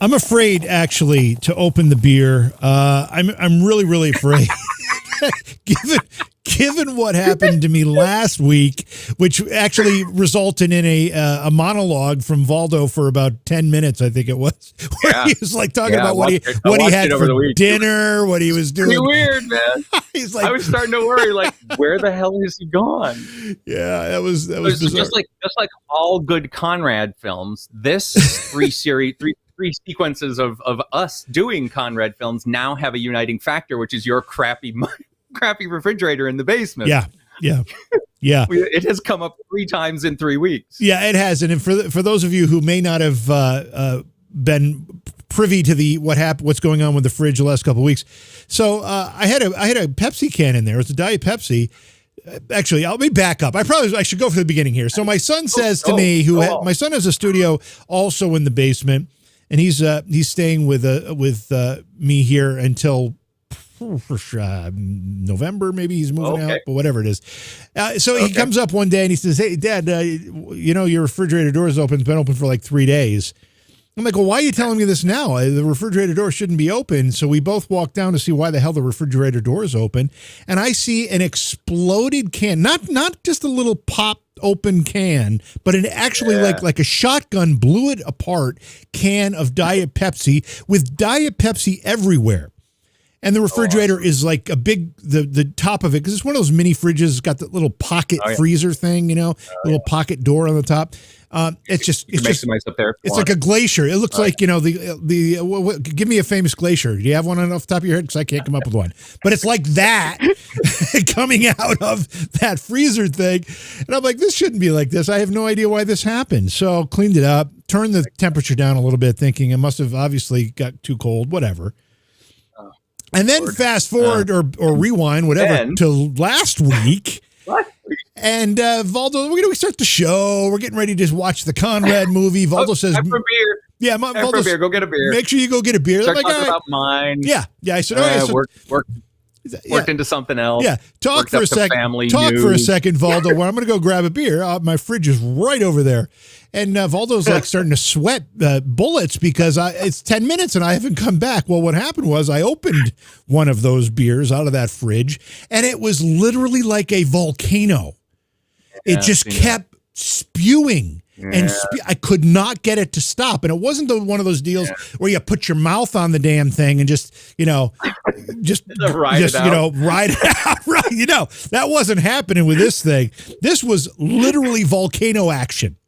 I'm afraid, actually, to open the beer. I'm really, really afraid. Given what happened to me last week, which actually resulted in a monologue from Valdo for about 10 minutes, I think it was, where he was like talking about what he had for dinner, what he was doing. Pretty weird, man. He's like, I was starting to worry, like, where the hell is he gone? Yeah, that was bizarre. Just like all good Conrad films, this three sequences of us doing Conrad films now have a uniting factor, which is your crappy refrigerator in the basement. Yeah. It has come up 3 times in 3 weeks. Yeah, it has. And for those of you who may not have been privy to what's going on with the fridge the last couple of weeks, so I had a Pepsi can in there. It was a Diet Pepsi. Actually, let me back up. I should go for the beginning here. So my son says to me, my son has a studio also in the basement, and he's staying with me here until November. Maybe he's moving out, but whatever it is. So he comes up one day and he says, "Hey, Dad, your refrigerator door is open. It's been open for like 3 days." I'm like, "Well, why are you telling me this now? The refrigerator door shouldn't be open." So we both walk down to see why the hell the refrigerator door is open. And I see an exploded can, not just a little pop open can, but an actually like a shotgun blew it apart can of Diet Pepsi with Diet Pepsi everywhere. And the refrigerator is like a big, the top of it, because it's one of those mini fridges. It's got the little pocket freezer thing, little pocket door on the top. It's just up there. It's like a glacier. It looks like, give me a famous glacier. Do you have one off the top of your head? Because I can't come up with one. But it's like that coming out of that freezer thing. And I'm like, this shouldn't be like this. I have no idea why this happened. So cleaned it up, turned the temperature down a little bit, thinking it must have obviously got too cold, whatever. And then fast forward or rewind, whatever, to last week. What? And Valdo, we start the show. We're getting ready to watch the Conrad movie. Valdo says, "Time for beer." Yeah, Valdo, beer. Go get a beer. Make sure you go get a beer. Start talking about mine. Yeah. I said, worked into something else. Yeah, talk for a second, Valdo. Well, I'm going to go grab a beer. My fridge is right over there. And Valdo's like starting to sweat bullets because it's 10 minutes and I haven't come back. Well, what happened was I opened one of those beers out of that fridge and it was literally like a volcano. It just kept spewing. And I could not get it to stop. And it wasn't one of those deals where you put your mouth on the damn thing and just ride it out. Right. That wasn't happening with this thing. This was literally volcano action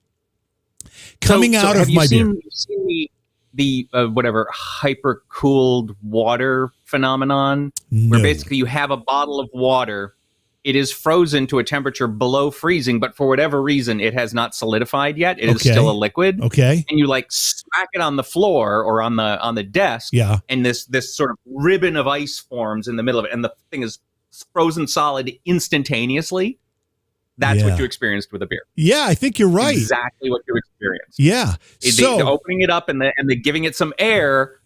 coming out of my beer. Have you seen the whatever hyper cooled water phenomenon? No. Where basically you have a bottle of water. It is frozen to a temperature below freezing, but for whatever reason, it has not solidified yet. It is still a liquid. Okay. And you like smack it on the floor or on the desk. Yeah. And this sort of ribbon of ice forms in the middle of it. And the thing is frozen solid instantaneously. That's what you experienced with a beer. Yeah, I think you're right. Exactly what you experienced. Yeah. The opening it up and the giving it some air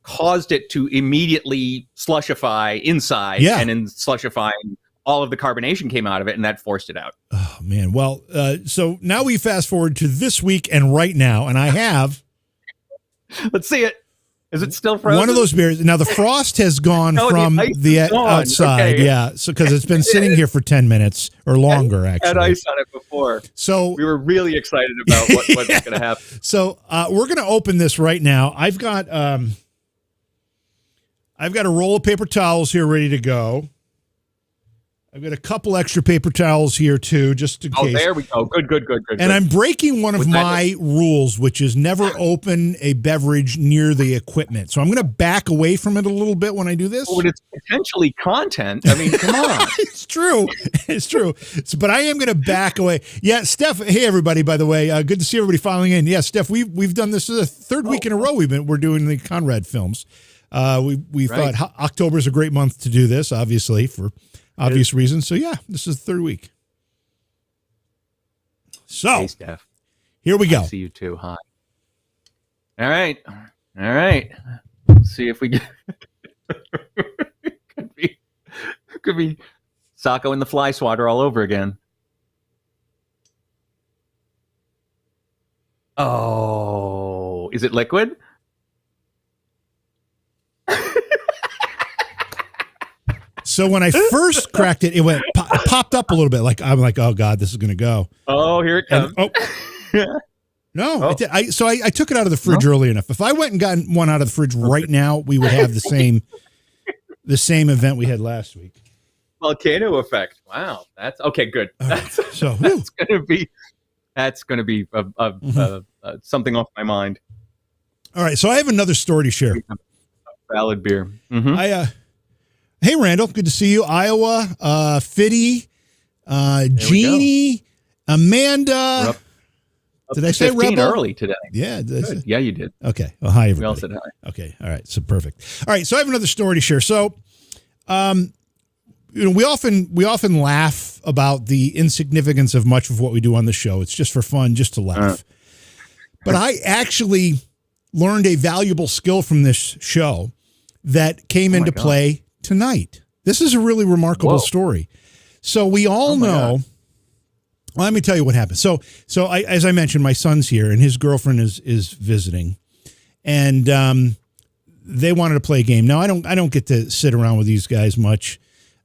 caused it to immediately slushify inside. Yeah. And in slushifying, all of the carbonation came out of it, and that forced it out. Oh, man. Well, so now we fast forward to this week and right now, and I have... Let's see it. Is it still frozen? One of those beers. Now, the frost has gone from the outside. Okay. Yeah, so because it's been sitting here for 10 minutes or longer, actually. Had ice on it before. So we were really excited about what was going to happen. So we're going to open this right now. I've got a roll of paper towels here ready to go. I've got a couple extra paper towels here, too, just in case. Oh, there we go. Good. And I'm breaking one of my rules, which is never open a beverage near the equipment. So I'm going to back away from it a little bit when I do this. But it's potentially content. I mean, come on. It's true. But I am going to back away. Yeah, Steph. Hey, everybody, by the way. Good to see everybody filing in. Yeah, Steph, we've done this. This is the third week in a row we're doing the Conrad films. We thought October is a great month to do this, obviously, for obvious reasons. So, yeah, this is the third week. So, hey, Steph. Here we go. I see you too. Hi. All right. Let's see if we get... could be Sacco and the Fly Swatter all over again. Oh, is it liquid? So when I first cracked it, it went popped up a little bit. Like I'm like, oh God, this is going to go. Oh, here it comes. No, I took it out of the fridge early enough. If I went and gotten one out of the fridge right now, we would have the same event we had last week. Volcano effect. Wow, that's okay. Good. That's gonna be something off my mind. All right, so I have another story to share. Valid beer. Mm-hmm. Hey Randall, good to see you. Iowa, Fiddy, Jeannie, Amanda. Did I say Rebel early today? Yeah. Yeah, you did. Okay. Well, hi, everybody. We all said hi. Okay. All right. So perfect. All right. So I have another story to share. So, we often laugh about the insignificance of much of what we do on the show. It's just for fun, just to laugh. But I actually learned a valuable skill from this show that came into play tonight. This is a really remarkable story. So we all know. Well, let me tell you what happened. So as I mentioned, my son's here and his girlfriend is visiting, and they wanted to play a game. Now I don't get to sit around with these guys much,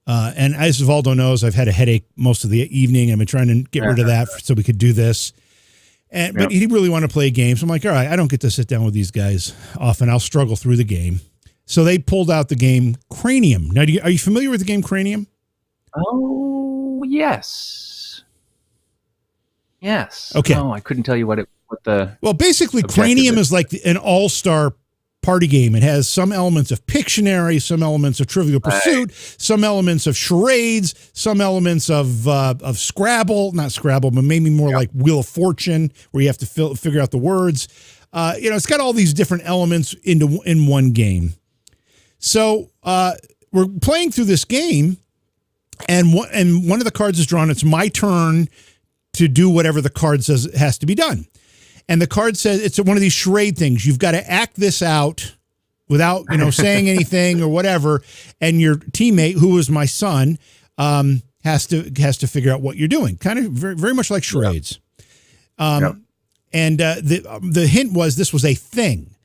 and as Valdo knows, I've had a headache most of the evening. I've been trying to get rid of that so we could do this, but he really wanted to play a game. So I'm like, all right, I don't get to sit down with these guys often. I'll struggle through the game. So they pulled out the game Cranium. Now, are you familiar with the game Cranium? Oh yes. Yes. Okay. No, I couldn't tell you what the. Well, basically, Cranium is like an all-star party game. It has some elements of Pictionary, some elements of Trivial Pursuit, some elements of charades, some elements of Scrabble, not Scrabble, but maybe more like Wheel of Fortune, where you have to figure out the words. It's got all these different elements in one game. So we're playing through this game, and one of the cards is drawn. It's my turn to do whatever the card says has to be done. And the card says it's one of these charade things. You've got to act this out without, saying anything or whatever. And your teammate, who is my son, has to figure out what you're doing. Kind of very, very much like charades. And the hint was this was a thing.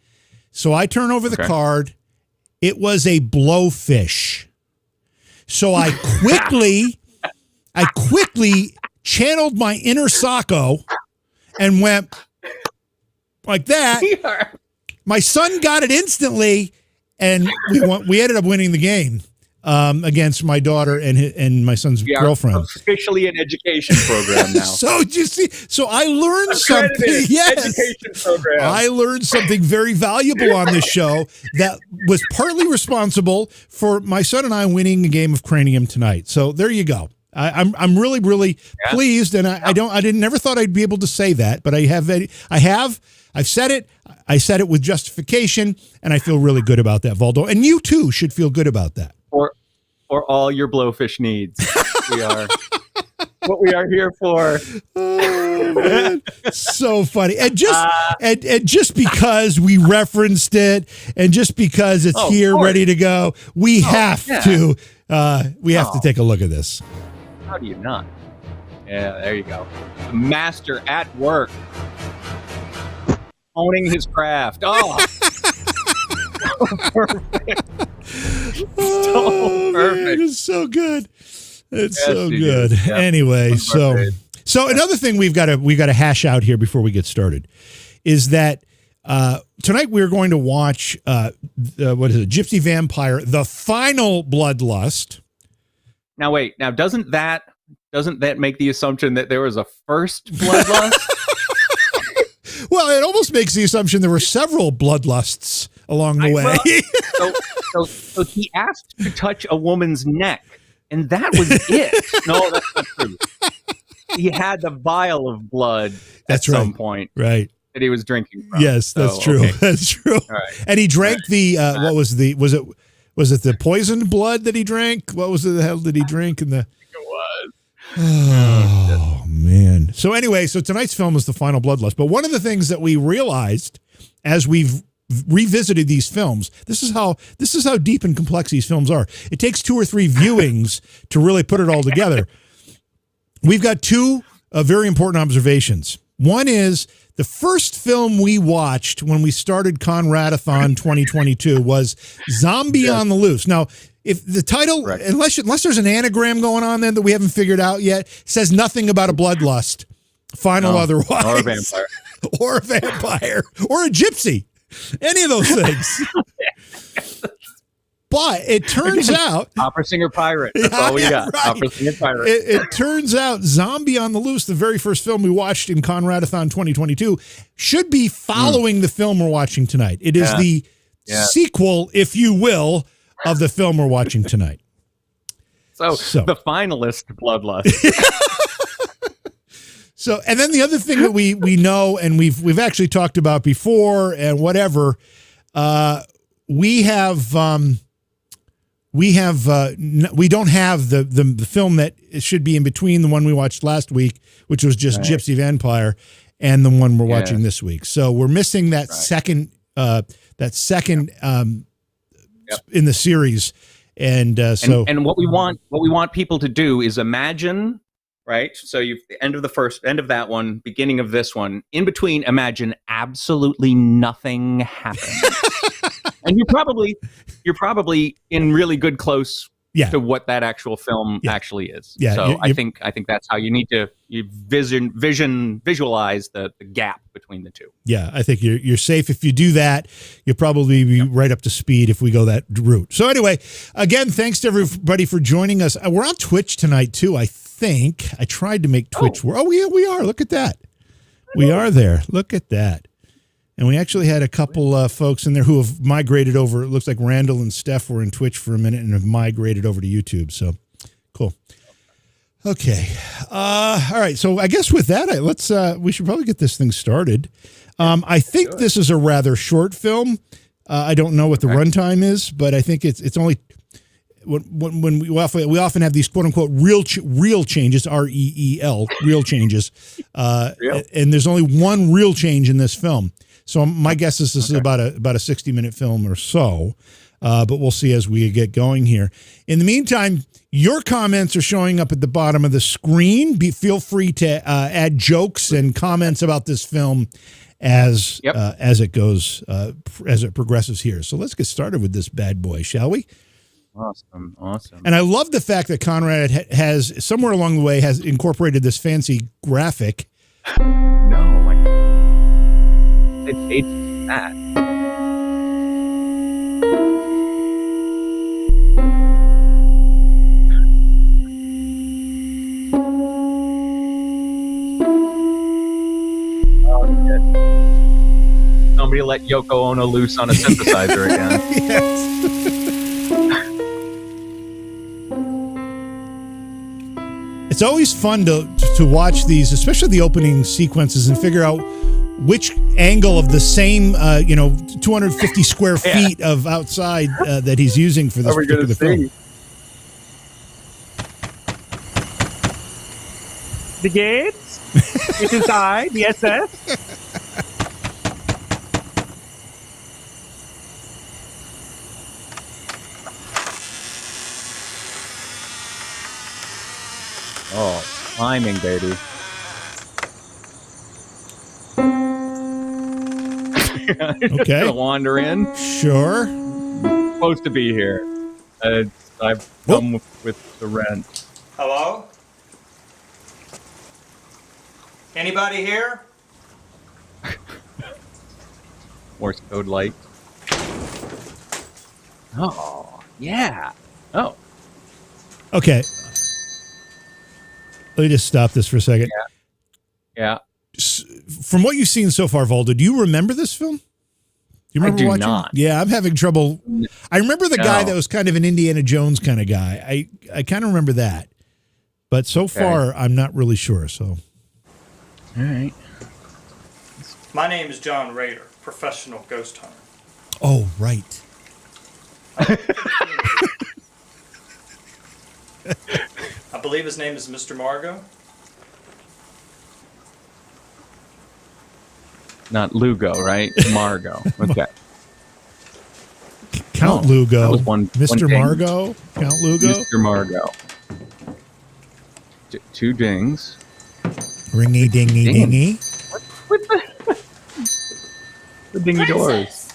So I turn over the card. It was a blowfish. So I quickly channeled my inner Socko and went like that. My son got it instantly, and we ended up winning the game against my daughter and my son's girlfriend. Officially an education program now. So you see, so I learned something. Yes, education program. I learned something very valuable on this show that was partly responsible for my son and I winning a game of Cranium tonight. So there you go. I'm really, really pleased, and I never thought I'd be able to say that, but I've said it. I said it with justification, and I feel really good about that, Valdo. And you too should feel good about that. For all your blowfish needs, we are what we are here for. Oh man, so funny, and just because we referenced it, and just because it's here ready to go, we have to take a look at this. How do you not? Yeah, there you go. The master at work. Owning his craft. Oh. Perfect. So perfect. It's so good. It's so good. Yeah. Anyway, so another thing we've got to hash out here before we get started is that tonight we're going to watch Gypsy Vampire, the final Bloodlust. Now wait. Now doesn't that make the assumption that there was a first Bloodlust? Well, it almost makes the assumption there were several Bloodlusts along the way. So he asked to touch a woman's neck, and that was it. No, that's not true. He had the vial of blood at some point. Right. That he was drinking from. Yes, that's true. Okay. That's true. All right. And he drank was it the poisoned blood that he drank? What was the hell did he drink in the? It was. Oh man. So anyway, tonight's film is the final Bloodlust. But one of the things that we realized as we've revisited these films, this is how deep and complex these films are. It takes 2 or 3 viewings to really put it all together. We've got 2 very important observations. One is the first film we watched when we started Conrad-A-Thon 2022 was Zombie on the Loose. Now, if the title, unless there's an anagram going on there that we haven't figured out yet, says nothing about a bloodlust, otherwise, or a vampire, or a vampire, or a gypsy, any of those things. But it turns out opera singer pirate. That's all we got. Right. Opera singer pirate. It turns out Zombie on the Loose, the very first film we watched in Conrad-A-Thon 2022, should be following the film we're watching tonight. It is the sequel, if you will, of the film we're watching tonight. So the finalist Bloodlust. So, and then the other thing that we know, and we've actually talked about before, and whatever, we don't have the film that should be in between the one we watched last week, which was just Gypsy Vampire, and the one we're watching this week. So we're missing that second in the series, and what we want people to do is imagine, right? So you've the end of that one, beginning of this one, in between. Imagine absolutely nothing happened. And you're probably in really good close to what that actual film actually is. Yeah, so I think that's how you need to visualize the gap between the two. Yeah, I think you're safe if you do that. You'll probably be right up to speed if we go that route. So anyway, again, thanks to everybody for joining us. We're on Twitch tonight too. I think I tried to make Twitch work. Oh yeah, we are. Look at that. We are there. Look at that. And we actually had a couple folks in there who have migrated over. It looks like Randall and Steph were in Twitch for a minute and have migrated over to YouTube. So cool. Okay. All right. So I guess with that, we should probably get this thing started. I think this is a rather short film. I don't know what the runtime is, but I think it's only when we often have these quote unquote real changes, REEL, real changes. And there's only one real change in this film. So my guess is this is about a 60-minute film or so, but we'll see as we get going here. In the meantime, your comments are showing up at the bottom of the screen. Feel free to add jokes and comments about this film as it goes, as it progresses here. So let's get started with this bad boy, shall we? Awesome. And I love the fact that Conrad has somewhere along the way has incorporated this fancy graphic. It's that. Somebody let Yoko Ono loose on a synthesizer again. Yes. It's always fun to watch these, especially the opening sequences, and figure out which angle of the same, 250 square feet of outside that he's using for this particular film. The gates? It is I, the SS. Oh, climbing, baby. Okay. Gonna wander in. Sure. Supposed to be here. I've come with the rent. Hello? Anybody here? Morse code light. Oh, yeah. Oh. Okay. Let me just stop this for a second. Yeah. From what you've seen so far, Voldo, do you remember this film? Do you remember watching? Not. Yeah, I'm having trouble. I remember the guy that was kind of an Indiana Jones kind of guy. I kind of remember that. But so far, I'm not really sure. So, all right. My name is John Rader, professional ghost hunter. Oh, right. I believe his name is Mr. Margot. Not Lugo, right? Margot. Okay. Count Lugo. That was one Mr. ding. Margot. Count Lugo. Mr. Margot. Two dings. Ringy dingy dingy. What the dingy doors?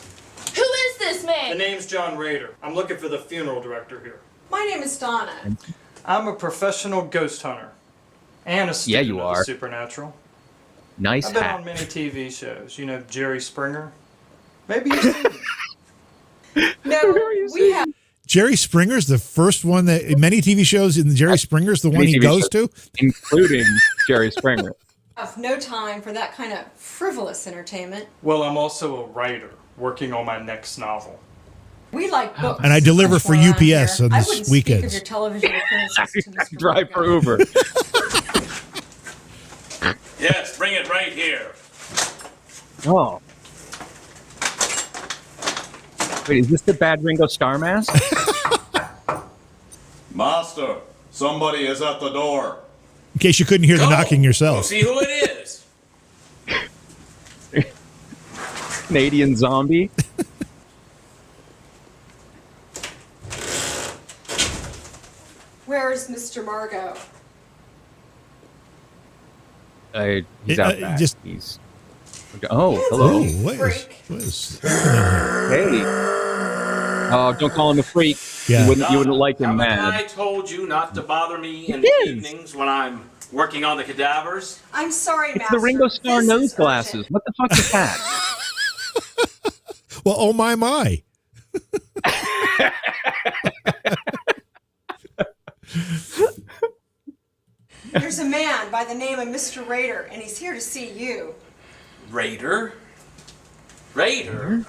Who is this man? The name's John Rader. I'm looking for the funeral director here. My name is Donna. I'm a professional ghost hunter and a student you of are. the supernatural. Nice I've been hat. on many TV shows. You know Jerry Springer? Maybe you've seen me. No, we have Jerry Springer's the first one that many TV shows in Jerry Springer's the one he TV goes shows, to. including Jerry Springer. no time for that kind of frivolous entertainment. Well, I'm also a writer working on my next novel. We like books. And I deliver much for more around UPS here. on I this wouldn't weekends. speak of your television appearances to Mr. Drive for Marco. Uber. Yes, bring it right here. Oh. Wait, is this the Bad Ringo Starr mask? Master, somebody is at the door. In case you couldn't hear the Go. knocking Go yourself. see who it is. Canadian zombie? Where is Mr. Margot? He's out back. just- He's... Oh, hello. Oh, what Freak. is Hey. Oh, don't call him a freak. Yeah. You wouldn't like him, Haven't I man. told you not to bother me in the is. evenings when I'm working on the cadavers? I'm sorry, It's Master. the Ringo Starr This nose is glasses. urgent. What the fuck is that? Well, oh my. There's a man by the name of Mr. Rader, and he's here to see you. Raider? Raider?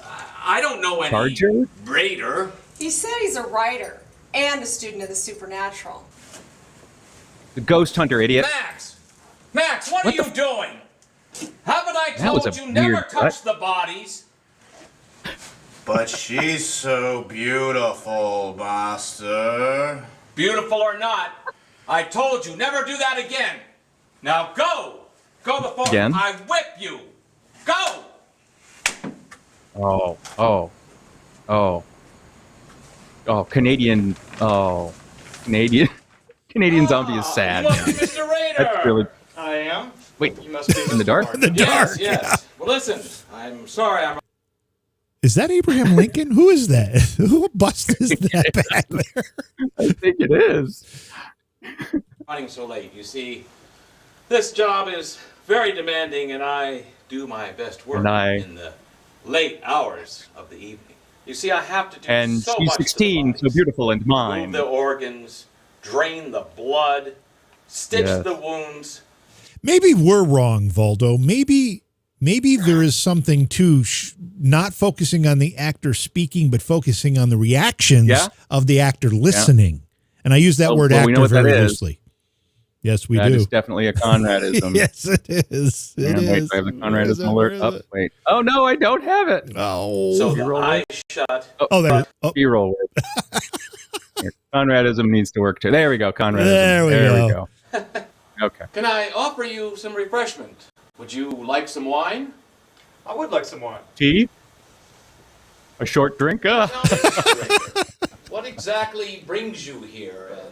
I don't know any Charger? Raider. He said he's a writer and a student of the supernatural. The ghost hunter, idiot. Max! Max, what What are the you doing? Haven't I That was told a you never weird touch cut. the bodies? But she's so beautiful, Master. Beautiful or not, I told you never do that again. Now go! Go before Again? I whip you! Go! Canadian zombie is sad. You must be Mr. Raider! That's really... I am. Wait, You must be in the dark? In the dark. Yes. Well, listen, I'm sorry I'm Is that Abraham Lincoln? Who is that? Who bust is that back there? I think it is. running so late. You see, this job is very demanding, and I do my best work in the late hours of the evening. You see, I have to do And so she's much to the 16, so bodies. beautiful and Move mine. the organs, drain the blood, stitch Yes. the wounds. Maybe we're wrong, Valdo. Maybe there is something to not focusing on the actor speaking, but focusing on the reactions of the actor listening. And I use that word well, we know actor what that very is. loosely. Yes, we That do. is definitely a Conrad-ism. Yes, it is. It Wait, is. I have the Where is Conrad-ism it? alert Where is up. it? Wait. Oh, no, I don't have it. Oh, So the B-roll eyes shut. oh, there. it is. Oh, B-roll. Here, Conrad-ism needs to work too. There we go, Conrad-ism. There we go. Okay. Can I offer you some refreshment? Would you like some wine? I would like some wine. Tea? A short drink? Tell me, Mr. Rader, what exactly brings you here? And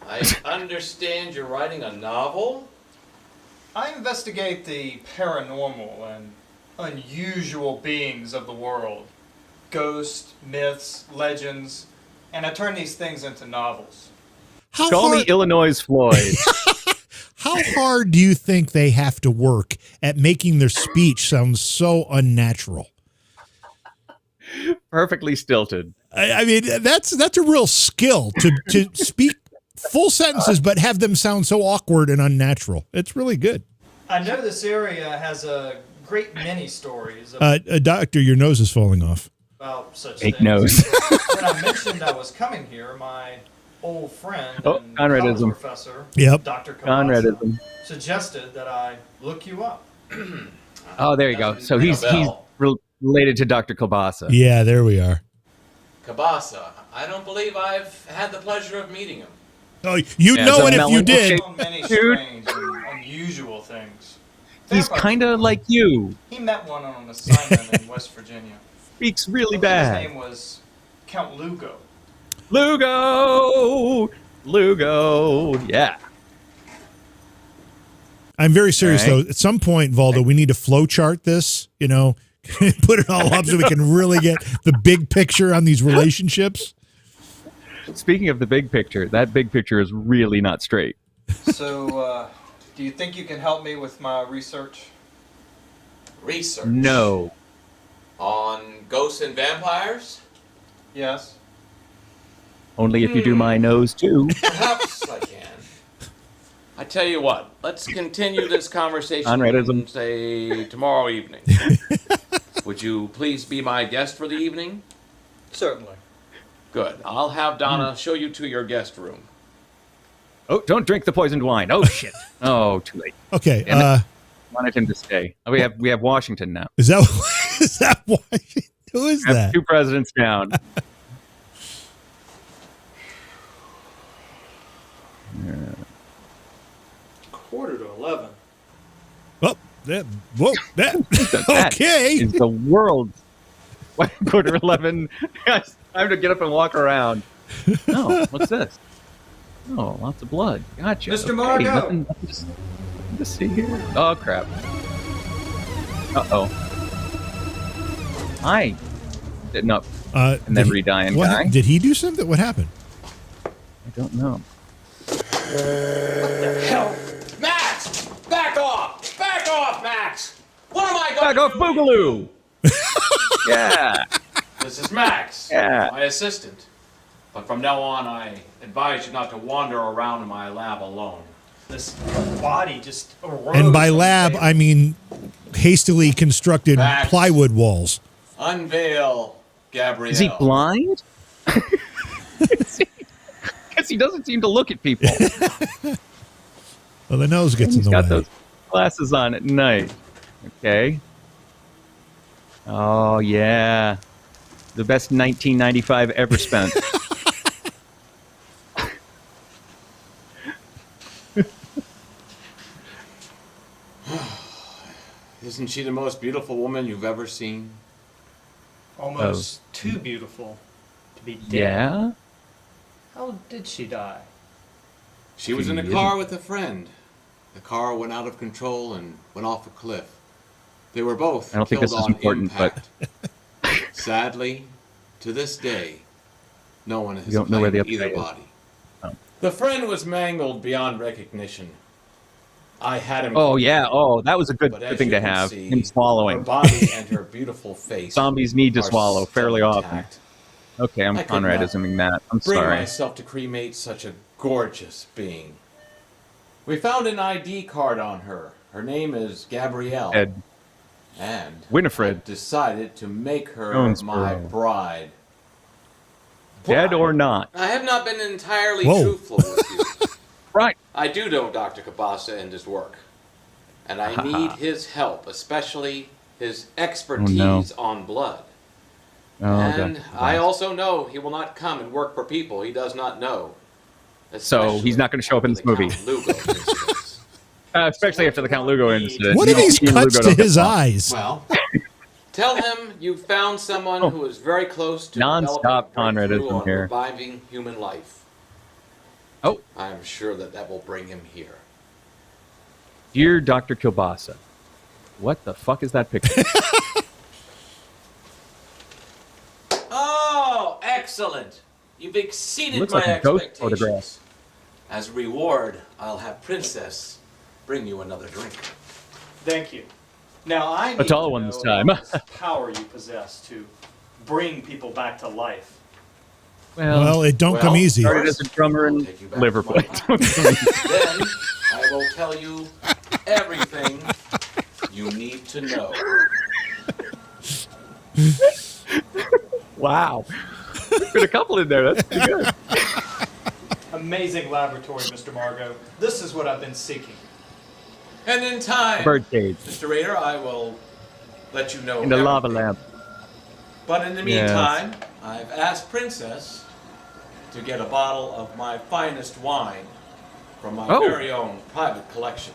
I understand you're writing a novel? I investigate the paranormal and unusual beings of the world. Ghosts, myths, legends, and I turn these things into novels. How Call me hard, Illinois Floyd. how hard do you think they have to work at making their speech sound so unnatural? Perfectly stilted. I mean, that's a real skill to speak full sentences, but have them sound so awkward and unnatural. It's really good. I know this area has a great many stories about Doctor, your nose is falling off. such Fake things. nose. When I mentioned I was coming here, my old friend Oh, and Conrad-ism. college professor, Yep. Dr. Kabasa, Conrad-ism. suggested that I look you up. Oh, there you go. So Ring a he's bell. related to Dr. Kielbasa. Yeah, there we are. Kabasa. I don't believe I've had the pleasure of meeting him. Oh, you'd Yeah, know it's it a if you melon- did. okay. So many Dude. strange and unusual things. He's kind of like you. He met one on an assignment in West Virginia. Speaks really His bad. name was Count Lugo. Lugo. Yeah. I'm very serious All right. though. At some point, Valdo, we need to flow chart this, Put it all up so we can really get the big picture on these relationships. Speaking of the big picture, that big picture is really not straight. So, do you think you can help me with my research? Research? No. On ghosts and vampires? Yes. Only if you do my nose, too. Perhaps I can. I tell you what, let's continue this conversation, Conrad-ism. say, tomorrow evening. Would you please be my guest for the evening? Certainly. Good. I'll have Donna show you to your guest room. Oh, don't drink the poisoned wine. Oh, shit. Oh, too late. Okay. Wanted him to stay. Oh, we have Washington now. Is that Washington? Who is We have that? 2 presidents down. Quarter to 11. Oh, that. Whoa, that. That Okay. is the world's quarter 11. Yes, time to get up and walk around. Oh, what's this? Oh, lots of blood. Gotcha. Mr. Okay, Margot. nothing to see here. Oh, crap. Uh-oh. Hi. Didn't up and then re-dying guy. Did he do something? What happened? I don't know. Hell! Max! Back off! Back off, Max! What am I going Back to off, do? Boogaloo! Yeah. This is Max, Yeah. my assistant. But from now on, I advise you not to wander around in my lab alone. This body just arose. And by on the lab, table. I mean hastily constructed Max. plywood walls. Unveil Gabrielle. Is he blind? Because he doesn't seem to look at people. Well, the nose gets in He's the got way. those glasses on at night. Okay. Oh, yeah. The best 1995 ever spent. Isn't she the most beautiful woman you've ever seen? Almost too beautiful to be dead. Yeah? How did she die? She was in a car with a friend. The car went out of control and went off a cliff. They were both I don't think killed this is on important, impact. Sadly, to this day, no one has You don't know where the claimed either update is. body. Oh. The friend was mangled beyond recognition. I had him. Oh, yeah. Oh, that was a good But as thing you to can have. see, Him Her swallowing. body and her beautiful face. Zombies need to are swallow still fairly often. intact. Okay, I'm I could Conrad not assuming that. I'm Bring sorry. myself to cremate such a gorgeous being. We found an ID card on her. Her name is Gabrielle. Ed. And Winifred. I decided to make her Jonesboro. my bride. Dead or not. I have not been entirely Whoa. truthful with you. Right. I do know Dr. Cabasa and his work. And I need his help, especially his expertise on blood. Oh, And Dr. I also know he will not come and work for people he does not know. So he's not going to show up in this movie. Especially after the Count Lugo incident. What are these Ian cuts Lugo to don't his get along. eyes? Well, tell him you found someone who is very close to Non-stop developing a breakthrough Conradism on here. reviving human life. Oh. I'm sure that will bring him here. Dear Dr. Kilbasa, what the fuck is that picture? Oh, excellent! You've exceeded Looks my like a ghost expectations. photograph. As a reward, I'll have Princess bring you another drink. Thank you. Now I need tall to one know this time. about this power you possess to bring people back to life. Well, it don't come easy. Started as a drummer in Take you back liver to my plate. Then I will tell you everything you need to know. Wow. There's been a couple in there. That's pretty good. Amazing laboratory, Mr. Margot. This is what I've been seeking. And in time, Birdcage. Mr. Raider, I will let you know In the lava everything. lamp. But in the Yes. meantime, I've asked Princess to get a bottle of my finest wine from my Oh. very own private collection.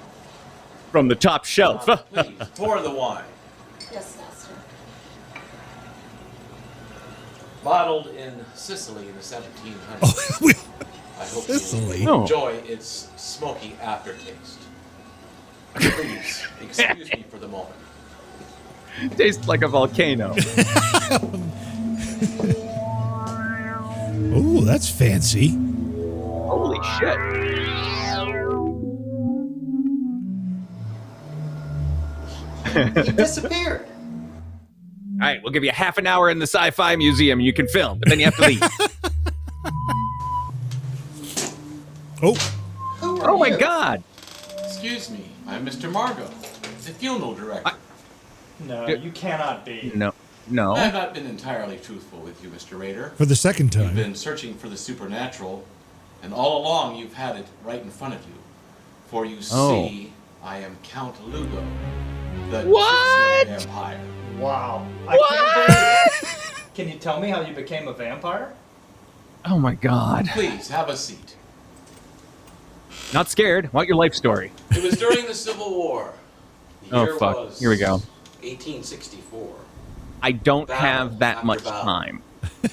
From the top shelf. Please, pour the wine. Yes, master. Bottled in Sicily in the 1700s. Oh, we- I hope Sicily? you Oh. enjoy its smoky aftertaste. Please, excuse me for the moment. Tastes like a volcano. Oh, that's fancy. Holy shit. He disappeared. All right, we'll give you half an hour in the sci-fi museum and you can film, but then you have to leave. Oh. Who are Oh my you? God. Excuse me, I'm Mr. Margot, the funeral director. No, you cannot be. No. I have not been entirely truthful with you, Mr. Raider. For the second You've time. been searching for the supernatural, and all along you've had it right in front of you. For you see, I am Count Lugo, the What? Gypsy vampire. Wow. I can't believe it. Can you tell me how you became a vampire? Oh my God. Please, have a seat. Not scared. Want your life story. It was during the Civil War. The Oh, year fuck. was Here we go. 1864. I don't Battle have that after much battle. time. The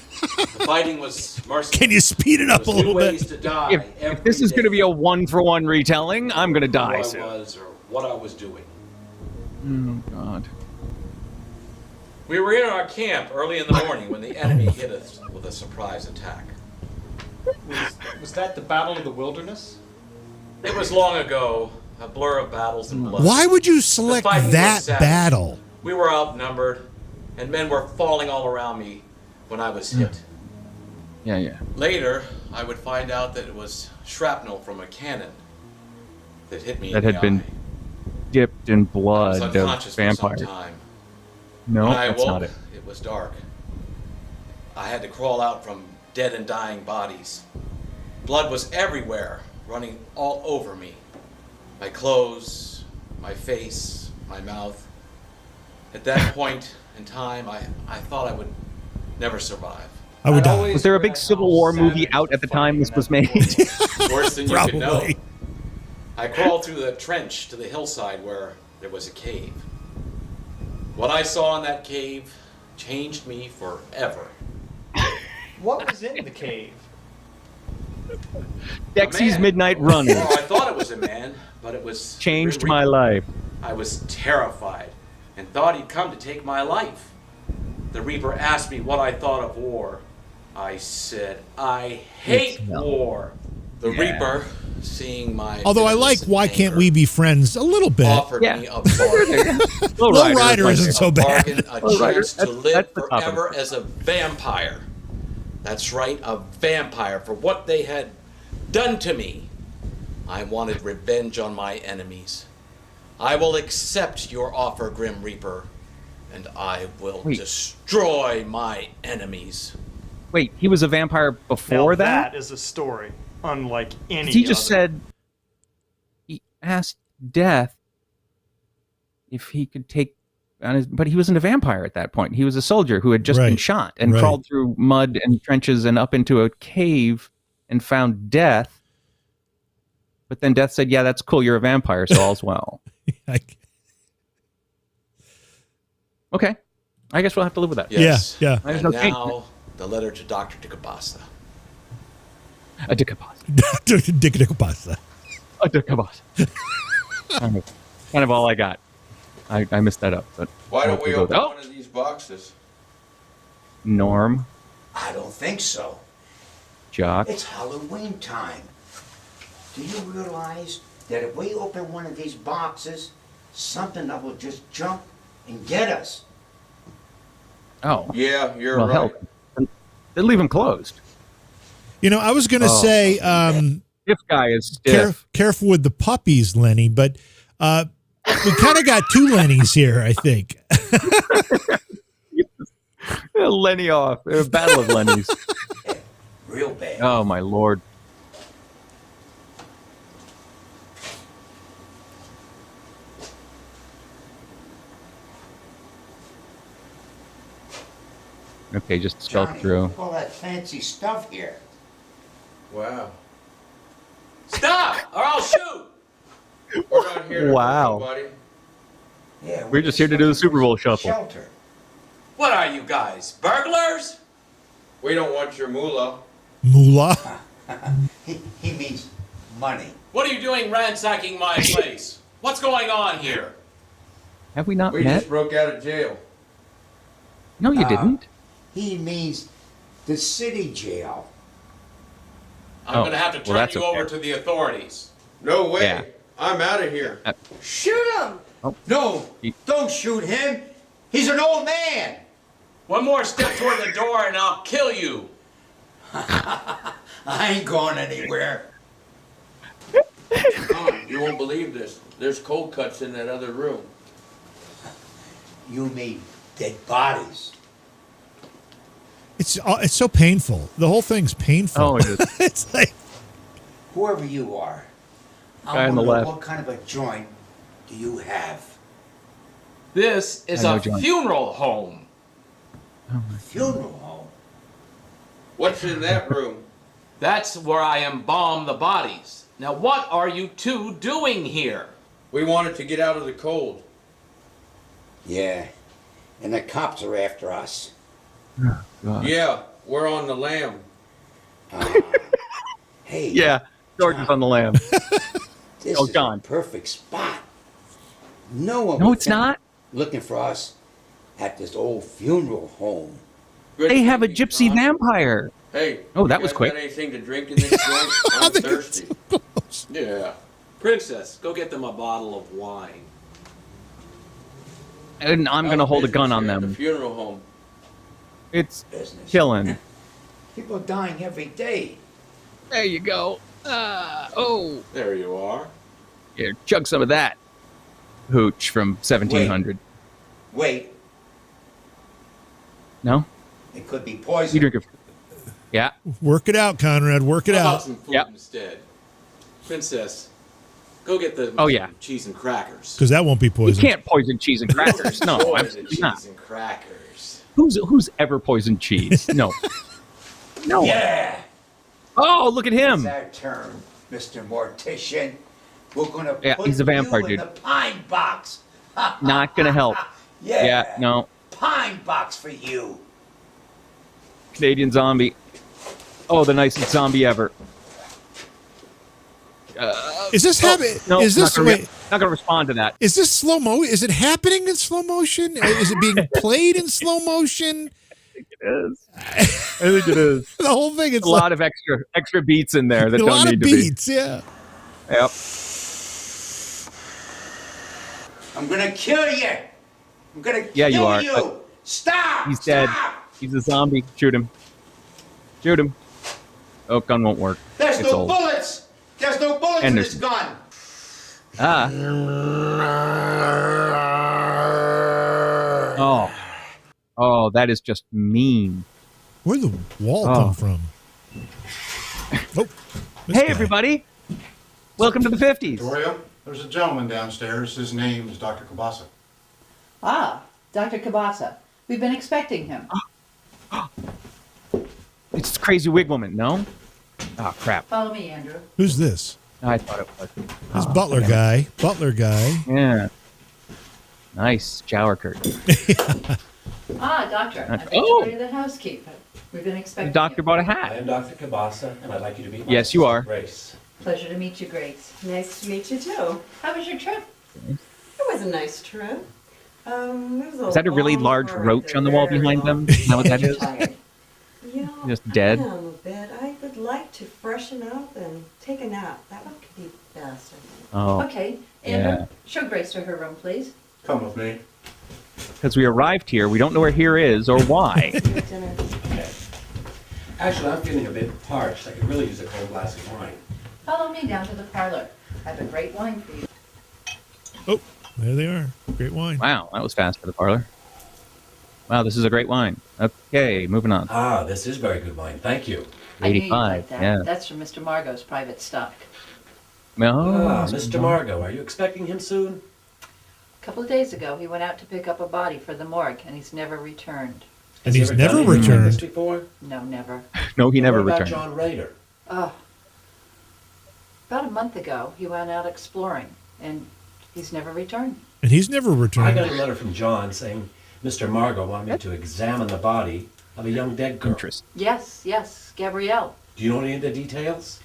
fighting was merciless. Can you speed it up a There was little new ways bit? to die If every this is going to day. be a 1-for-1 retelling, I'm going to Who die I soon. was or what I was doing. Oh, God. We were in our camp early in the morning when the enemy hit us with a surprise attack. Was that the Battle of the Wilderness? It was long ago, a blur of battles and blood. Why would you select The fighting that was savage. battle? We were outnumbered, and men were falling all around me when I was hit. Yeah. Later, I would find out that it was shrapnel from a cannon that hit me That in the had been eye. dipped in I blood was of unconscious for some vampires. time. No, When I that's awoke, not it. it was dark. I had to crawl out from dead and dying bodies. Blood was everywhere, running all over me. My clothes, my face, my mouth. At that point in time, I thought I would never survive. I would I'd die. always Was there a big read Civil how War movie savage out the at the time fighting this in was that made? war Worse than you could know. Probably. I crawled through the trench to the hillside where there was a cave. What I saw in that cave changed me forever. What was in the cave? Dexy's man. Midnight Runner Well, I thought it was a man, but it was changed really- my life. I was terrified and thought he'd come to take my life. The Reaper asked me what I thought of war. I said, I hate It's hell. war. The Yeah. Reaper, seeing my Although I bitterness like and Why Can't anger, We Be Friends a little bit. offered Yeah. me a bargain. Low Rider isn't so A bad. bargain, a Low Rider, chance to that's live the top of it. forever as a vampire. That's right, a vampire for what they had done to me. I wanted revenge on my enemies. I will accept your offer, Grim Reaper, and I will Wait. destroy my enemies. Wait, he was a vampire before Now that? that is a story unlike any He just other. said he asked Death if he could take on his, but he wasn't a vampire at that point. He was a soldier who had just been Right. shot and Right. crawled through mud and trenches and up into a cave and found Death. But then Death said, "Yeah, that's cool. You're a vampire, so all's well." Okay, I guess we'll have to live with that. Yes. Yeah. There's And no change. now, the letter to Dr. Dikabasa. A decapos. Dick pasta. A decapos. Kind of all I got. I missed that up. But Why don't we open Oh, one of these boxes? Norm, I don't think so. Jock. It's Halloween time. Do you realize that if we open one of these boxes, something that will just jump and get us? Oh, Yeah, you're well, right. hell, they leave him closed. You know, I was going to Oh. say, Stiff guy is stiff. careful with the puppies, Lenny, but we kind of got two Lennys here, I think. Lenny off. A battle of Lenny's. Real bad. Oh my lord. Okay, just skulk Johnny, through. all that fancy stuff here. Wow. Stop, or I'll shoot! We're not here to Wow. hurt nobody. Yeah, We're just here to do the Super Bowl shuffle. Shelter. What are you guys, burglars? We don't want your moolah. Moolah. He means money. What are you doing ransacking my place? What's going on here? Have we not We met? just broke out of jail. No, you didn't. He means the city jail. I'm Oh, going to have to well, turn that's you okay. over to the authorities. No way. Yeah. I'm out of here. Shoot him! Oh. No, don't shoot him. He's an old man. One more step toward the door and I'll kill you. I ain't going anywhere. Tom, you won't believe this. There's cold cuts in that other room. You mean dead bodies. It's so painful. The whole thing's painful. Oh, it is. It's like, Whoever you are, Guy I on the wonder left. what kind of a joint do you have? This is I know, a John. funeral home. Funeral home. What's in that room? That's where I embalm the bodies. Now, what are you two doing here? We wanted to get out of the cold. Yeah, and the cops are after us. God. Yeah, we're on the lam. Hey. Yeah, George is on the lam. This Oh, is John. a perfect spot. No one No, would it's think not. looking for us at this old funeral home. Good They have a thinking, gypsy Tom. vampire. Hey. Oh, that you was guys quick. Got anything to drink in this joint? I'm thirsty. Yeah. Princess, go get them a bottle of wine. And I'm going to hold a gun on Business here at them. The funeral home. It's Business. killing. People are dying every day. There you go. Oh. There you are. Here, chug some of that. Hooch from 1700. Wait, No? it could be You poison. drink it. Yeah. work it out, Conrad. Work it How about out. some food Yep. instead? Princess, go get the Oh, yeah. cheese and crackers. Because that won't be You poison. can't poison cheese and crackers. No, Poison absolutely cheese not. and crackers. Who's ever poisoned cheese? No. No. Yeah, Oh, look at him. that's our term, Mr. Mortician. We're gonna Yeah, put he's a vampire, you in dude. the pine box. Not gonna help. Yeah, Yeah, no. Pine box for you. Canadian zombie. Oh, the nicest zombie ever. Is this happening? No, Is this not gonna respond to that. Is this slow mo? Is it happening in slow motion? Is it being played in slow motion? It is. I think it is. The whole thing. It's A lot of extra beats in there that a don't lot need of to beats. Yeah. be. Yep. I'm gonna kill you. I'm gonna Yeah, kill you are. you. Stop. He's dead. Stop. He's a zombie. Shoot him. Shoot him. Oh, gun won't work. There's It's no old. bullets. There's no bullets And in there's- this gun. Ah. Oh. Oh, that is just mean. Where'd the wall Oh. come from? Oh. this Hey, guy. everybody. Welcome to the 50s. Victoria, there's a gentleman downstairs. His name is Dr. Kabasa. Ah, Dr. Kabasa. We've been expecting him. It's this crazy wig woman, no? Oh, crap. Follow me, Andrew. Who's this? I thought it was. This butler guy. Butler guy. Yeah. Nice shower curtain. Ah, Doctor. I think Oh. you're the housekeeper. We've been The expecting doctor you. bought a I hat. am Dr. Kabasa, and I'd like you to meet my Yes, you are. Grace. Pleasure to meet you, Grace. Nice to meet you too. How was your trip? It was a nice trip. It was Is that a really long large ride, roach on the a wall very behind long- them? Is that what that is? Tired. You know, Just dead? I am a bit. I would like to freshen up and take a nap. That would be best, I think. Oh, Okay, Andrew, Yeah. show Grace to her room, please. Come with me. because we arrived here. We don't know where here is or why. Dinner. Okay. Actually, I'm feeling a bit parched. I could really use a cold glass of wine. Follow me down to the parlor. I have a great wine for you. Oh, there they are. Great wine. Wow, that was fast for the parlor. Wow, this is a great wine. Okay, moving on. Ah, this is very good wine. Thank you. I knew you'd 85, like that. yeah. That's from Mr. Margot's private stock. Oh, Mr. Margot, are you expecting him soon? A couple of days ago, he went out to pick up a body for the morgue, and he's never returned. And Has he he's ever done never anything like this returned. before? No, never. No, he never What about returned. John Rader? Oh. About a month ago, he went out exploring, and he's never returned. And he's never I returned. got a letter from John saying Mr. Margot wanted me to examine the body of a young dead girl. Interest. Yes, yes, Gabrielle. Do you know any of the details?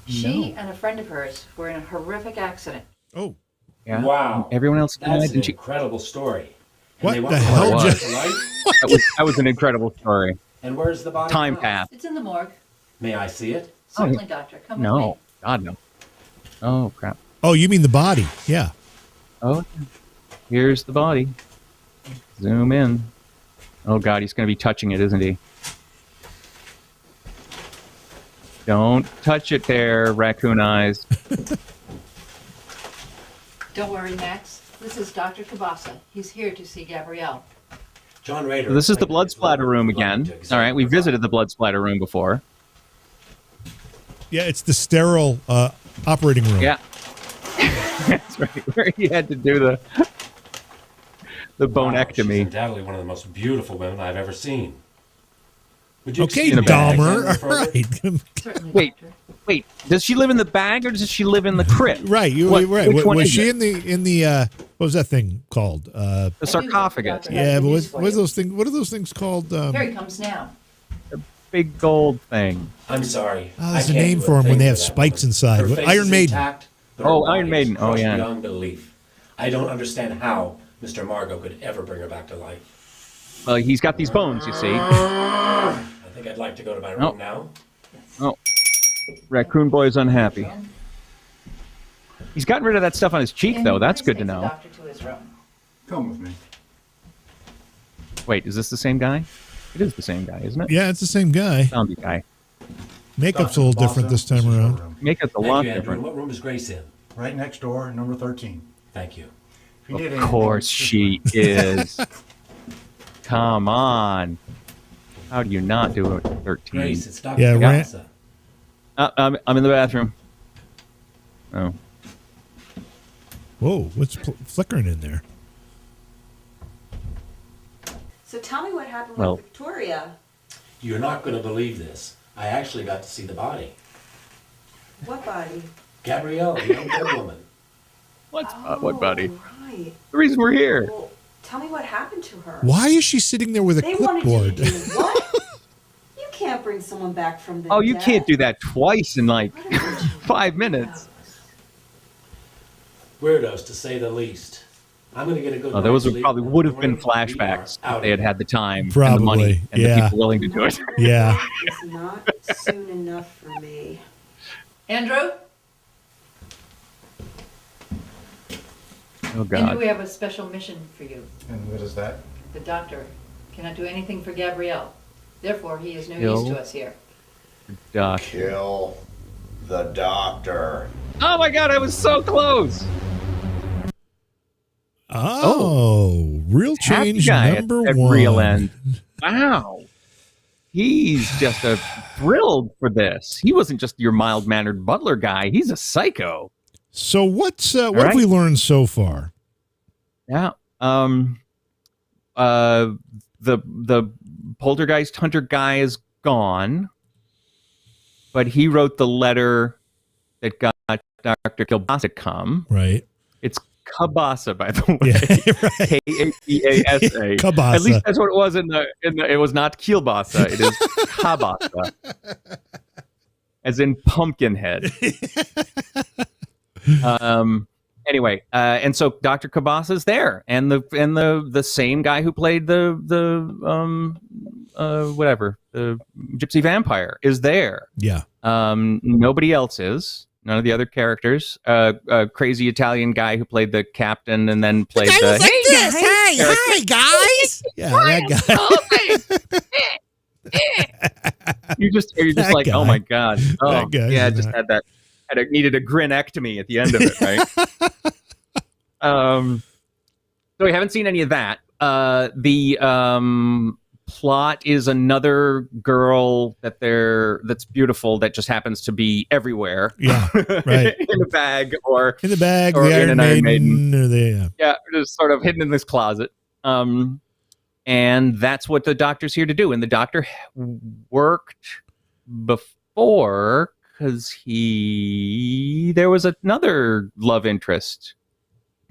She and a friend of hers were in a horrific accident. Oh. Yeah. Wow. Everyone else That's died, an didn't she? incredible story. And What they the want hell to just- to life? That was an incredible story. And where's the body Time now? passed. It's in the morgue. May I see it? Certainly, doctor. Come with No. me. God, no. Oh, crap. Oh, you mean the body? Yeah. Oh, here's the body. Zoom in. Oh, God, he's going to be touching it, isn't he? Don't touch it there, raccoon eyes. Don't worry, Max. This is Dr. Kabasa. He's here to see Gabrielle. John Rader. So this is the blood splatter room again. All right, we visited the blood splatter room before. Yeah, it's the sterile operating room. Yeah. That's right, where he had to do the bonectomy. She's undoubtedly one of the most beautiful women I've ever seen. Would you Okay, excuse me, Dahmer. Alexander, All further? right. Wait. Does she live in the bag or does she live in the crypt? Right. Which one Was is she it? in the what was that thing called? The sarcophagus. Yeah, but what are those things called? Here he comes now. Big gold thing. I'm sorry. Oh, there's I a can't name do a for them thing when they for have that spikes woman. inside. Her What- face Iron is Maiden. intact, but her Oh, body Iron is Maiden. Oh, crushed yeah. Beyond belief. I don't understand how Mr. Margot could ever bring her back to life. Well, he's got these bones, you see. I think I'd like to go to my room Nope. now. Oh, Raccoon Boy's unhappy. He's gotten rid of that stuff on his cheek, though. That's good to know. Doctor to his room. Come with me. Wait, is this the same guy? It is the same guy, isn't it? Yeah, it's the same guy. Zombie guy. Makeup's a little different this time around. Makeup's a Thank lot you, Andrew. different. What room is Grace in? Right next door, number 13. Thank you. If you need Of anything, course just- she is. Come on. How do you not do it? 13. Grace, it's Dr. Yeah, Kabasa. I'm in the bathroom. Oh. Whoa, what's flickering in there? So tell me what happened Well- with Victoria. You're not going to believe this. I actually got to see the body. What body? Gabrielle, the young dead woman. What buddy? Right. The reason we're here. Well, tell me what happened to her. Why is she sitting there with a They wanted you to clipboard? do what? You can't bring someone back from the Oh, you dead. can't do that twice in like 5 minutes. Weirdos, to say the least. I'm going to get a good Oh, those night's sleep. probably would have been We are flashbacks out if they of had the time and Probably, the money and yeah. the people willing to do it. Yeah. It's not soon enough for me. Andrew? Oh, Andrew, God. we have a special mission for you. And what is that? The doctor cannot do anything for Gabrielle. Therefore, he is no Kill. use to us here. Doc. Kill the doctor. Oh, my God. I was so close. Oh, real Happy change guy number at one. real end. Wow. He's just thrilled for this. He wasn't just your mild-mannered butler guy. He's a psycho. So what have right. we learned so far? Yeah. The poltergeist hunter guy is gone, but he wrote the letter that got Dr. Kilbasa to come. Right. It's Kabasa, by the way. Yeah, right. Kabasa. Kabasa. At least that's what it was in the. It was not Kielbasa. It is Kabasa, as in Pumpkinhead. Anyway, and so Dr. Kabasa's there, and the same guy who played the Gypsy vampire is there. Yeah. Nobody else is. None of the other characters. Crazy Italian guy who played the captain and then played the Hey, guys. Yeah, that guy. You're just That like, guy. oh my God. Oh, That guy's yeah, in just that. had that. Needed a grinectomy at the end of it, right? So we haven't seen any of that. The plot is another girl that's beautiful that just happens to be everywhere. Yeah, right. In a bag or In the bag, or the in Iron an Maiden. Or Yeah, just sort of hidden in this closet. And that's what the doctor's here to do. And the doctor worked before because there was another love interest.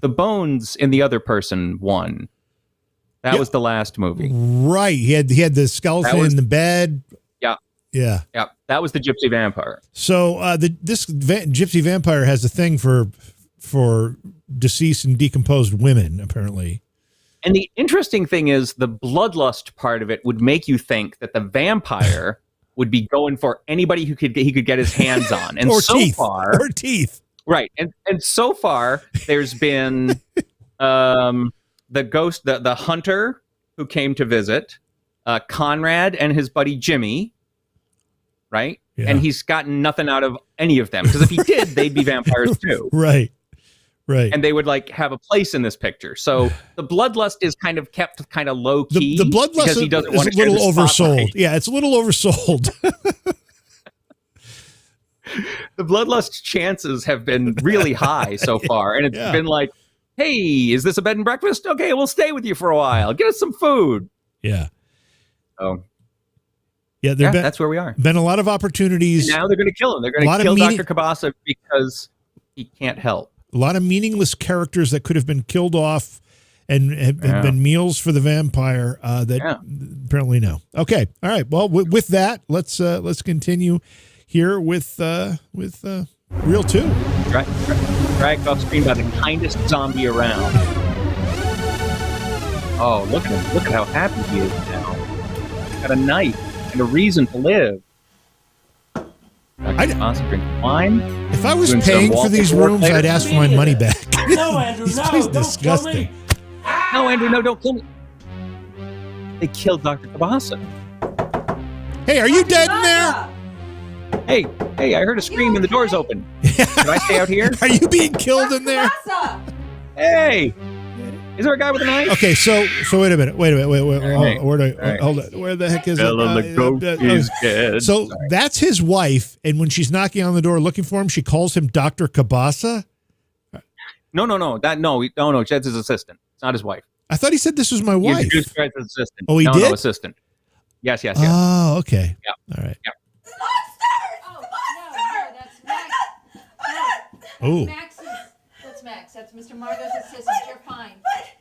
The bones in the other person won. That was the last movie. Right. He had the skeleton in the bed. Yeah. Yeah. Yeah. That was the Gypsy vampire. So this Gypsy vampire has a thing for deceased and decomposed women, apparently. And the interesting thing is the bloodlust part of it would make you think that the vampire would be going for anybody he could get his hands on. And or so teeth. far, Or teeth. right. And so far there's been the ghost, the hunter who came to visit, Conrad and his buddy Jimmy, right? Yeah. And he's gotten nothing out of any of them, because if he did, they'd be vampires too. Right. And they would like have a place in this picture. So the bloodlust is kind of kept kind of low key. The bloodlust because he doesn't is want a to share little the oversold. spotlight. Yeah, it's a little oversold. The bloodlust chances have been really high so far, and it's been like, hey, is this a bed and breakfast? Okay, we'll stay with you for a while. Get us some food. Yeah. Oh. Yeah, that's where we are. Been a lot of opportunities. And now they're going to kill him. They're going to kill Dr. Cabasa because he can't help. A lot of meaningless characters that could have been killed off and have been meals for the vampire apparently no. Okay. All right. Well, with that, let's continue here with Reel 2. Dragged off screen by the kindest zombie around. Oh, look at him. Look at how happy he is now. He's got a knife and a reason to live. Drink wine. If I was paying for these rooms, I'd ask for my money back. No, Andrew, This no, place is don't disgusting. kill me. No, Andrew, no, don't kill me. They killed Dr. Cabasa. Hey, are you dead in there? Hey, I heard a scream and the door's open. Can I stay out here? Are you being killed in there? Hey! Is there a guy with a knife? Okay, so wait a minute. Wait. Right. Hold on. Where the heck is it? The goat is dead. So that's his wife, and when she's knocking on the door looking for him, she calls him Dr. Cabasa? No. That's his assistant. It's not his wife. I thought he said this was my wife. He introduced her as his assistant. Oh, he did? No, assistant. Yes. Oh, okay. Yeah. All right. Yeah. Oh. That's Max. That's Mr. Margot's assistant. You're fine. But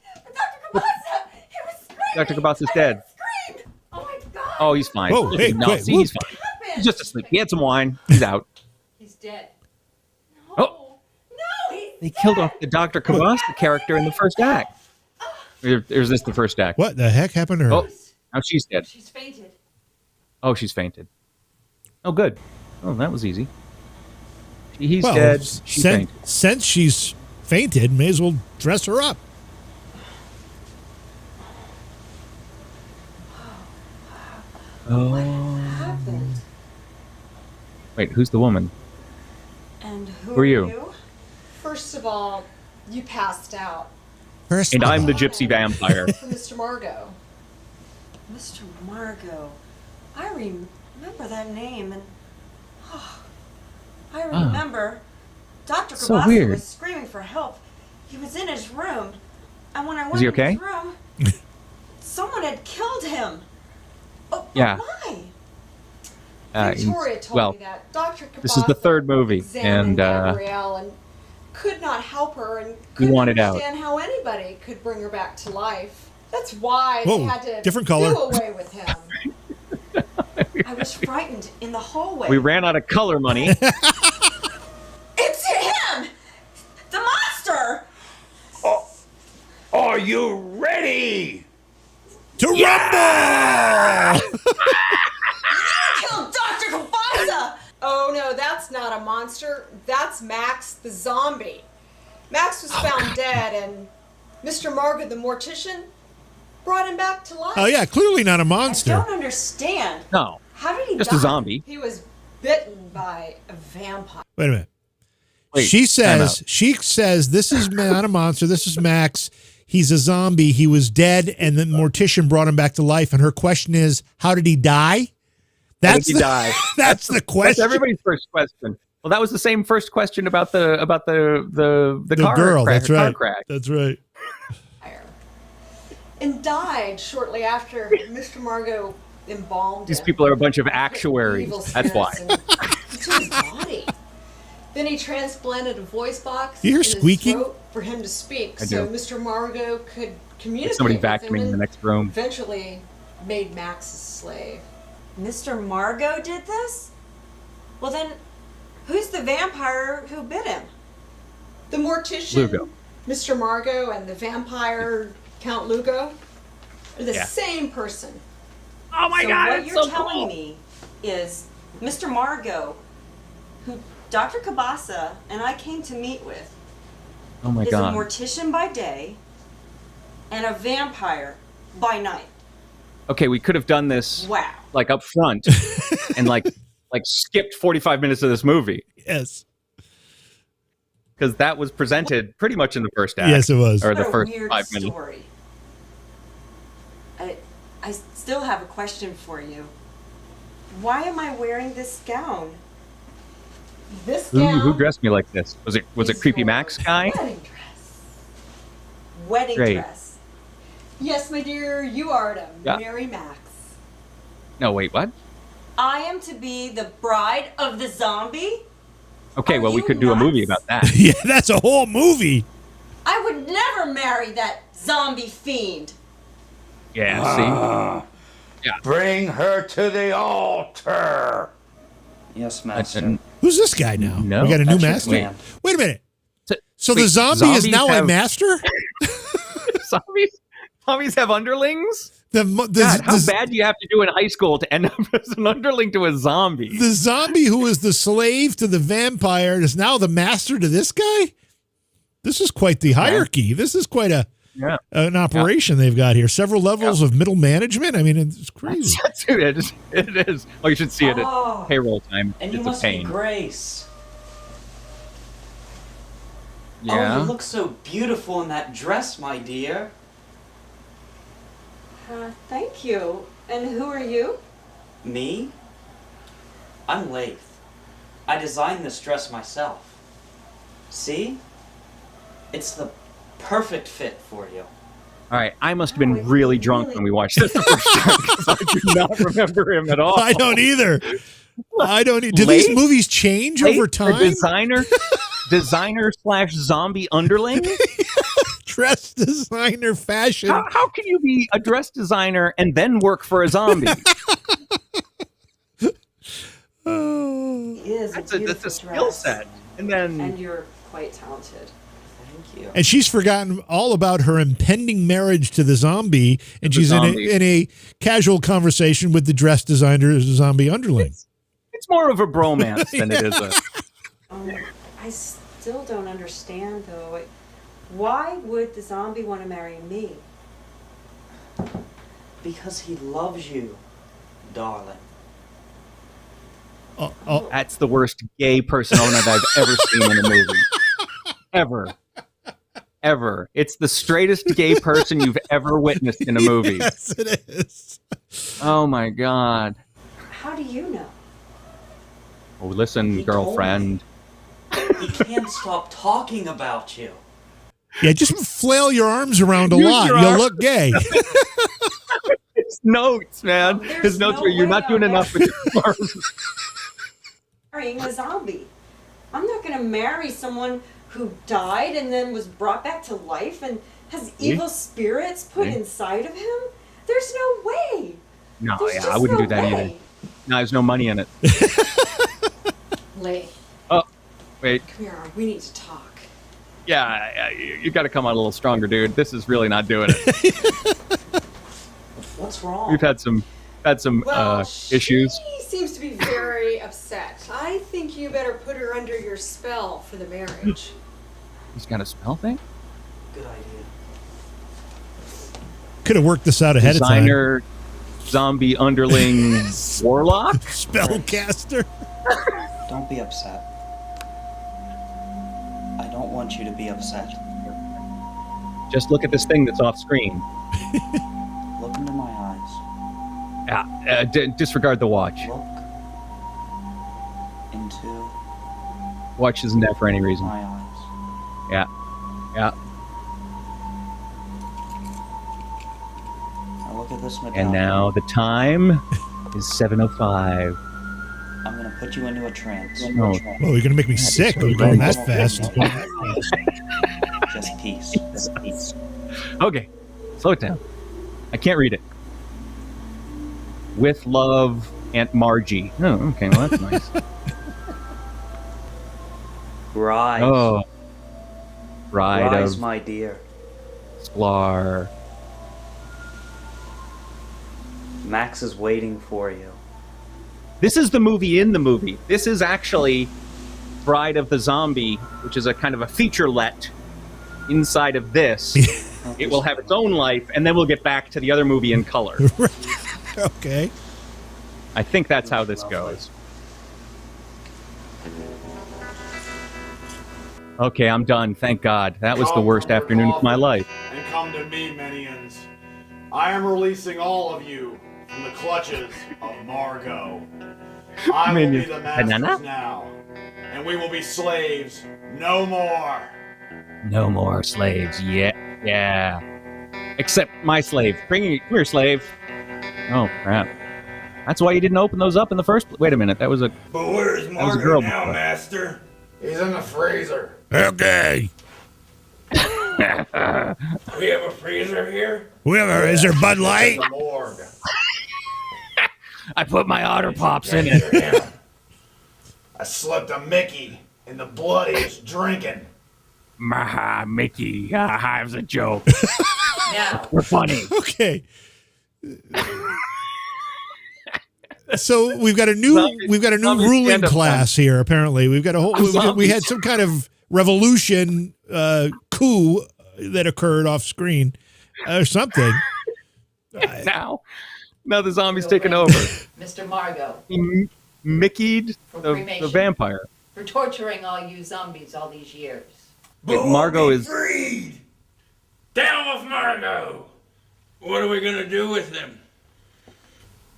Dr. Cabasa, he was screaming. Dr. Cabasa's dead. Screamed. Oh my God. Oh, he's fine. Whoa, hey, no, wait, see, he's fine. He's just asleep. He had some wine. He's out. He's dead. Oh. No, he's They killed off the Dr. Cabasa character in the first act. Or is this the first act? What the heck happened to her? Oh, now she's dead. She's fainted. Oh, she's fainted. Oh, good. Oh, that was easy. He's dead. She's fainted. Since she's fainted, may as well dress her up. Oh. What happened? Wait, who's the woman? And who are you? First of all, you passed out. And I'm the gypsy vampire. For Mr. Margot. Mr. Margot. I remember that name, and I remember Dr. So Cabasa weird. was screaming for help. He was in his room, and when I went Is he in okay? his room, someone had killed him. Oh, Yeah. why? Victoria told me that Dr. Cabasa this is the third movie, examined and Gabrielle and could not help her and We couldn't wanted out. understand how anybody could bring her back to life. That's why Whoa, they had to different color. do away with him. I was frightened in the hallway. we ran out of color money. It's him! The monster! Are you ready? To rumble! Killed Dr. Cabasa! Oh no, that's not a monster. That's Max the zombie. Max was found dead, and Mr. Margot the mortician brought him back to life. Oh, yeah, clearly not a I monster. don't understand. No. How did he Just die? a zombie. He was bitten by a vampire. Wait a minute. Wait, she time says, this is not a monster. This is Max. He's a zombie. He was dead, and the mortician brought him back to life. And her question is, how did he die? How did he die? That's the question. That's everybody's first question. Well, that was the same first question about the car girl. crash, That's right. car crash. That's right. And died shortly after Mr. Margot embalmed These him. people are a bunch of Evil actuaries. That's why. spirits into his body. Then he transplanted a voice box You hear in his squeaking? throat for him to speak, I so do. Mr. Margot could communicate Somebody with him vacuuming in and the next room. eventually made Max his slave. Mr. Margot did this? Well then, who's the vampire who bit him? The mortician Lugo. Mr. Margot and the vampire Count Lugo are the same person. Oh my God, what it's you're so telling cool. me is Mr. Margot, who Dr. Cabasa and I came to meet with, Oh my is God. a mortician by day and a vampire by night. Okay, we could have done this Wow. like up front and like skipped 45 minutes of this movie. Yes. Because that was presented pretty much in the first act. Yes, it was. Or the What a first weird 5 minutes. story. I still have a question for you. Why am I wearing this gown? This Who dressed me like this? Was it Creepy Max guy? Wedding dress. Wedding Great. dress. Yes, my dear, you are to Yeah. marry Max. No, wait, what? I am to be the bride of the zombie? Okay, well, we could do a movie about that. Yeah, that's a whole movie. I would never marry that zombie fiend. Yeah, Yeah. Bring her to the altar. Yes, master. Who's this guy now? No. We got a new That's your master? man. Wait a minute. So wait, the zombie is zombies now a have- master? Zombies have underlings? The God, how bad do you have to do in high school to end up as an underling to a zombie? The zombie who is the slave to the vampire is now the master to this guy? This is quite the hierarchy. This is quite an operation they've got here. Several levels of middle management. I mean, it's crazy. Dude, it is. Oh, you should see it Oh. at payroll time. And It's you a must be pain. Grace. Yeah. Oh, you look so beautiful in that dress, my dear. Thank you. And who are you? Me? I'm Lath. I designed this dress myself. See? It's the perfect fit for you. All right, I must have been really drunk when we watched this the first time because I do not remember him at all. I don't either. Do these movies change over time? Designer / zombie underling? Dress designer fashion. How can you be a dress designer and then work for a zombie? That's a skill set. And you're quite talented. Thank you. And she's forgotten all about her impending marriage to the zombie, and she's in a casual conversation with the dress designer zombie underling. It's more of a bromance than it is a... I still don't understand, though. Why would the zombie want to marry me? Because he loves you, darling. That's the worst gay persona I've ever seen in a movie. Ever. It's the straightest gay person you've ever witnessed in a movie. Yes, it is. Oh my God. How do you know? Oh, listen, girlfriend. He can't stop talking about you. Yeah, just flail your arms around a Use lot. your You'll arm. look gay. His notes, man. His notes were, you're not doing enough with your arms. Marrying a zombie. I'm not going to marry someone who died and then was brought back to life and has evil spirits put inside of him. There's no way. No, There's yeah, just I wouldn't no do that way. either. No, there's no money in it. Lee, Oh, wait. come here. We need to talk. Yeah, you got to come on a little stronger, dude. This is really not doing it. What's wrong? We've had some Well, issues. She seems to be very upset. I think you better put her under your spell for the marriage. He's got a spell thing? Good idea. Could have worked this out ahead Designer, zombie underling, warlock? of time. Spellcaster. Don't be upset. I don't want you to be upset. Just look at this thing that's off screen. Look into my eyes. Yeah, disregard the watch. Look into Watch isn't there for any reason. my eyes. Yeah. Now look at this medallion. And now the time is 7:05. I'm gonna put you into a trance. No. Well, you're going to make me sick. We're going that fast. Just peace. Just peace. Okay, slow it down. I can't read it. With love, Aunt Margie. Oh, okay, well that's nice. Right. Oh. Rise, my dear. Sklar. Max is waiting for you. This is the movie in the movie. This is actually Bride of the Zombie, which is a kind of a featurette inside of this. It will have its own life, and then we'll get back to the other movie in color. Okay. I think that's how this goes. Okay, I'm done. Thank God. That was the worst afternoon of my life. And come to me, Minions. I am releasing all of you from the clutches of Margot. I will be the masters now, and we will be slaves no more. No more slaves. Yeah. Except my slave. Come here, slave. Oh, crap. That's why you didn't open those up in the first place. Wait a minute. That was a... But where's Margot now, Master? He's in the freezer. Okay. We have a freezer here? Is there Bud Light? The morgue. I put my Otter Pops in it. I slipped a Mickey in the blood he was drinking. Mickey. It was a joke. Now. We're funny. Okay. So we've got a new ruling class here. Apparently, we've got a whole. We had some kind of revolution coup that occurred off screen or something. Now the zombie's taking over. Mr. Margot. He Mickey'd the vampire for torturing all you zombies all these years. But Margot is freed. Down with Margot. What are we gonna do with them?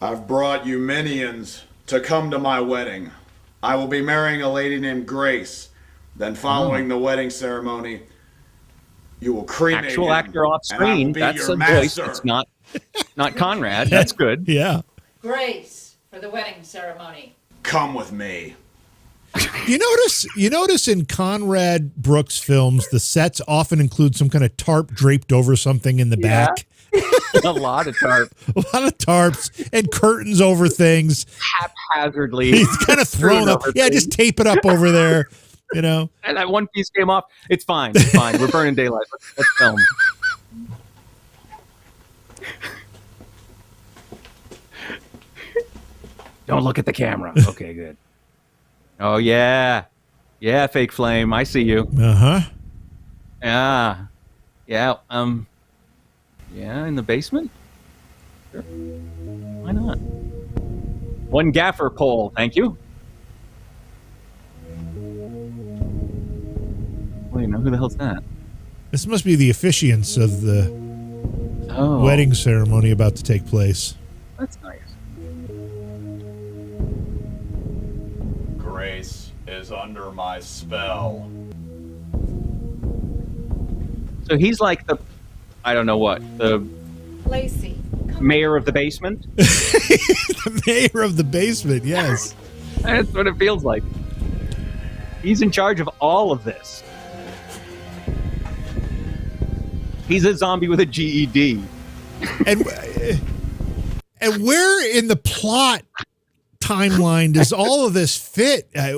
I've brought you minions to come to my wedding. I will be marrying a lady named Grace. Then following the wedding ceremony, you will cremate actual him, actor off screen. That's a voice. It's not Conrad. That's good. Yeah. Grace for the wedding ceremony. Come with me. You notice in Conrad Brooks films, the sets often include some kind of tarp draped over something in the back. A lot of tarp. A lot of tarps and curtains over things. Haphazardly. He's kind of thrown up. Yeah, just tape it up over there, you know. And that one piece came off. It's fine. It's fine. We're burning daylight. Let's film. Don't look at the camera. Okay, good. Oh, yeah. Yeah, fake flame. I see you. Uh-huh. Yeah. Yeah, yeah, in the basement? Sure. Why not? One gaffer pole, thank you. Wait, no, who the hell's that? This must be the officiants of the wedding ceremony about to take place. That's nice. Grace is under my spell. So he's like the, I don't know what, the Lacey. mayor of the basement? The mayor of the basement, yes. That's what it feels like. He's in charge of all of this. He's a zombie with a GED. And where in the plot timeline does all of this fit? I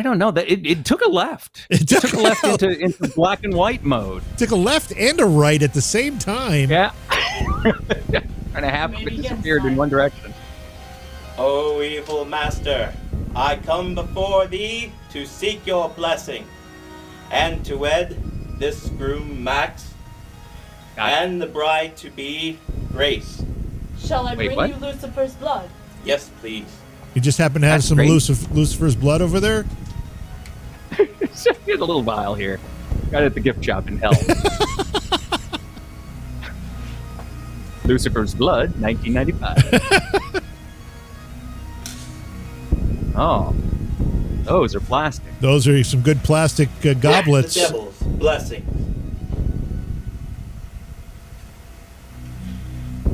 don't know. That it took a left. It took a left into black and white mode. Took a left and a right at the same time. Yeah. And a half of it disappeared in one direction. O evil master, I come before thee to seek your blessing, and to wed this groom Max, and the bride to be Grace. Shall I bring you Lucifer's blood? Yes, please. You just happen to have some Lucifer's blood over there? Here's a little vial here. Got it at the gift shop in hell. Lucifer's blood, 1995. Oh, those are plastic. Those are some good plastic goblets. The devil's blessings.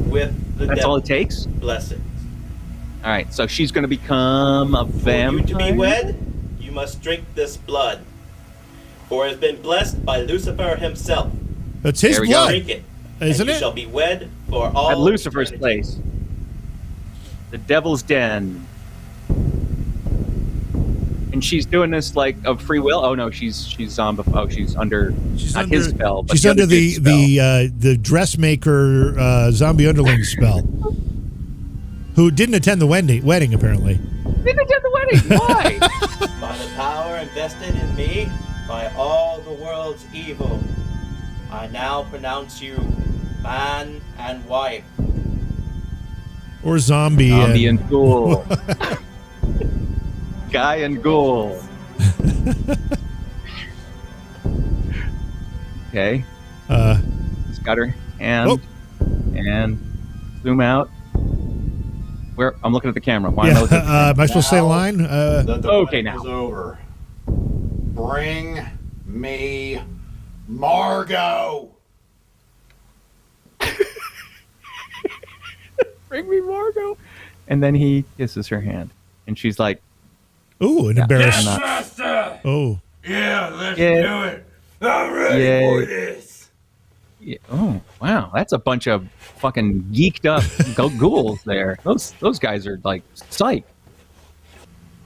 With the That's all it takes? Blessings. All right, so she's going to become a vampire. For you to be wed, you must drink this blood, for it has been blessed by Lucifer himself. That's his blood, drink it, isn't and it? You shall be wed for all at Lucifer's eternity. place, the Devil's Den. And she's doing this like of free will. Oh no, she's zombie. Oh, she's under his spell. But She's under the dressmaker zombie underling spell. Who didn't attend the wedding apparently. Didn't attend the wedding. Why? By the power invested in me by all the world's evil, I now pronounce you man and wife. Or zombie and ghoul. Guy and ghoul. Okay. She's got her hand and zoom out. Where I'm looking at the camera. Why am I supposed to say a line? Okay, now. Is over. Bring me Margot. Bring me Margot. And then he kisses her hand, and she's like, "Ooh, an embarrassment." Yes, master. Oh. Yeah, let's do it. I'm ready for this. Yeah. Oh, wow. That's a bunch of fucking geeked up ghouls there. Those guys are like psych.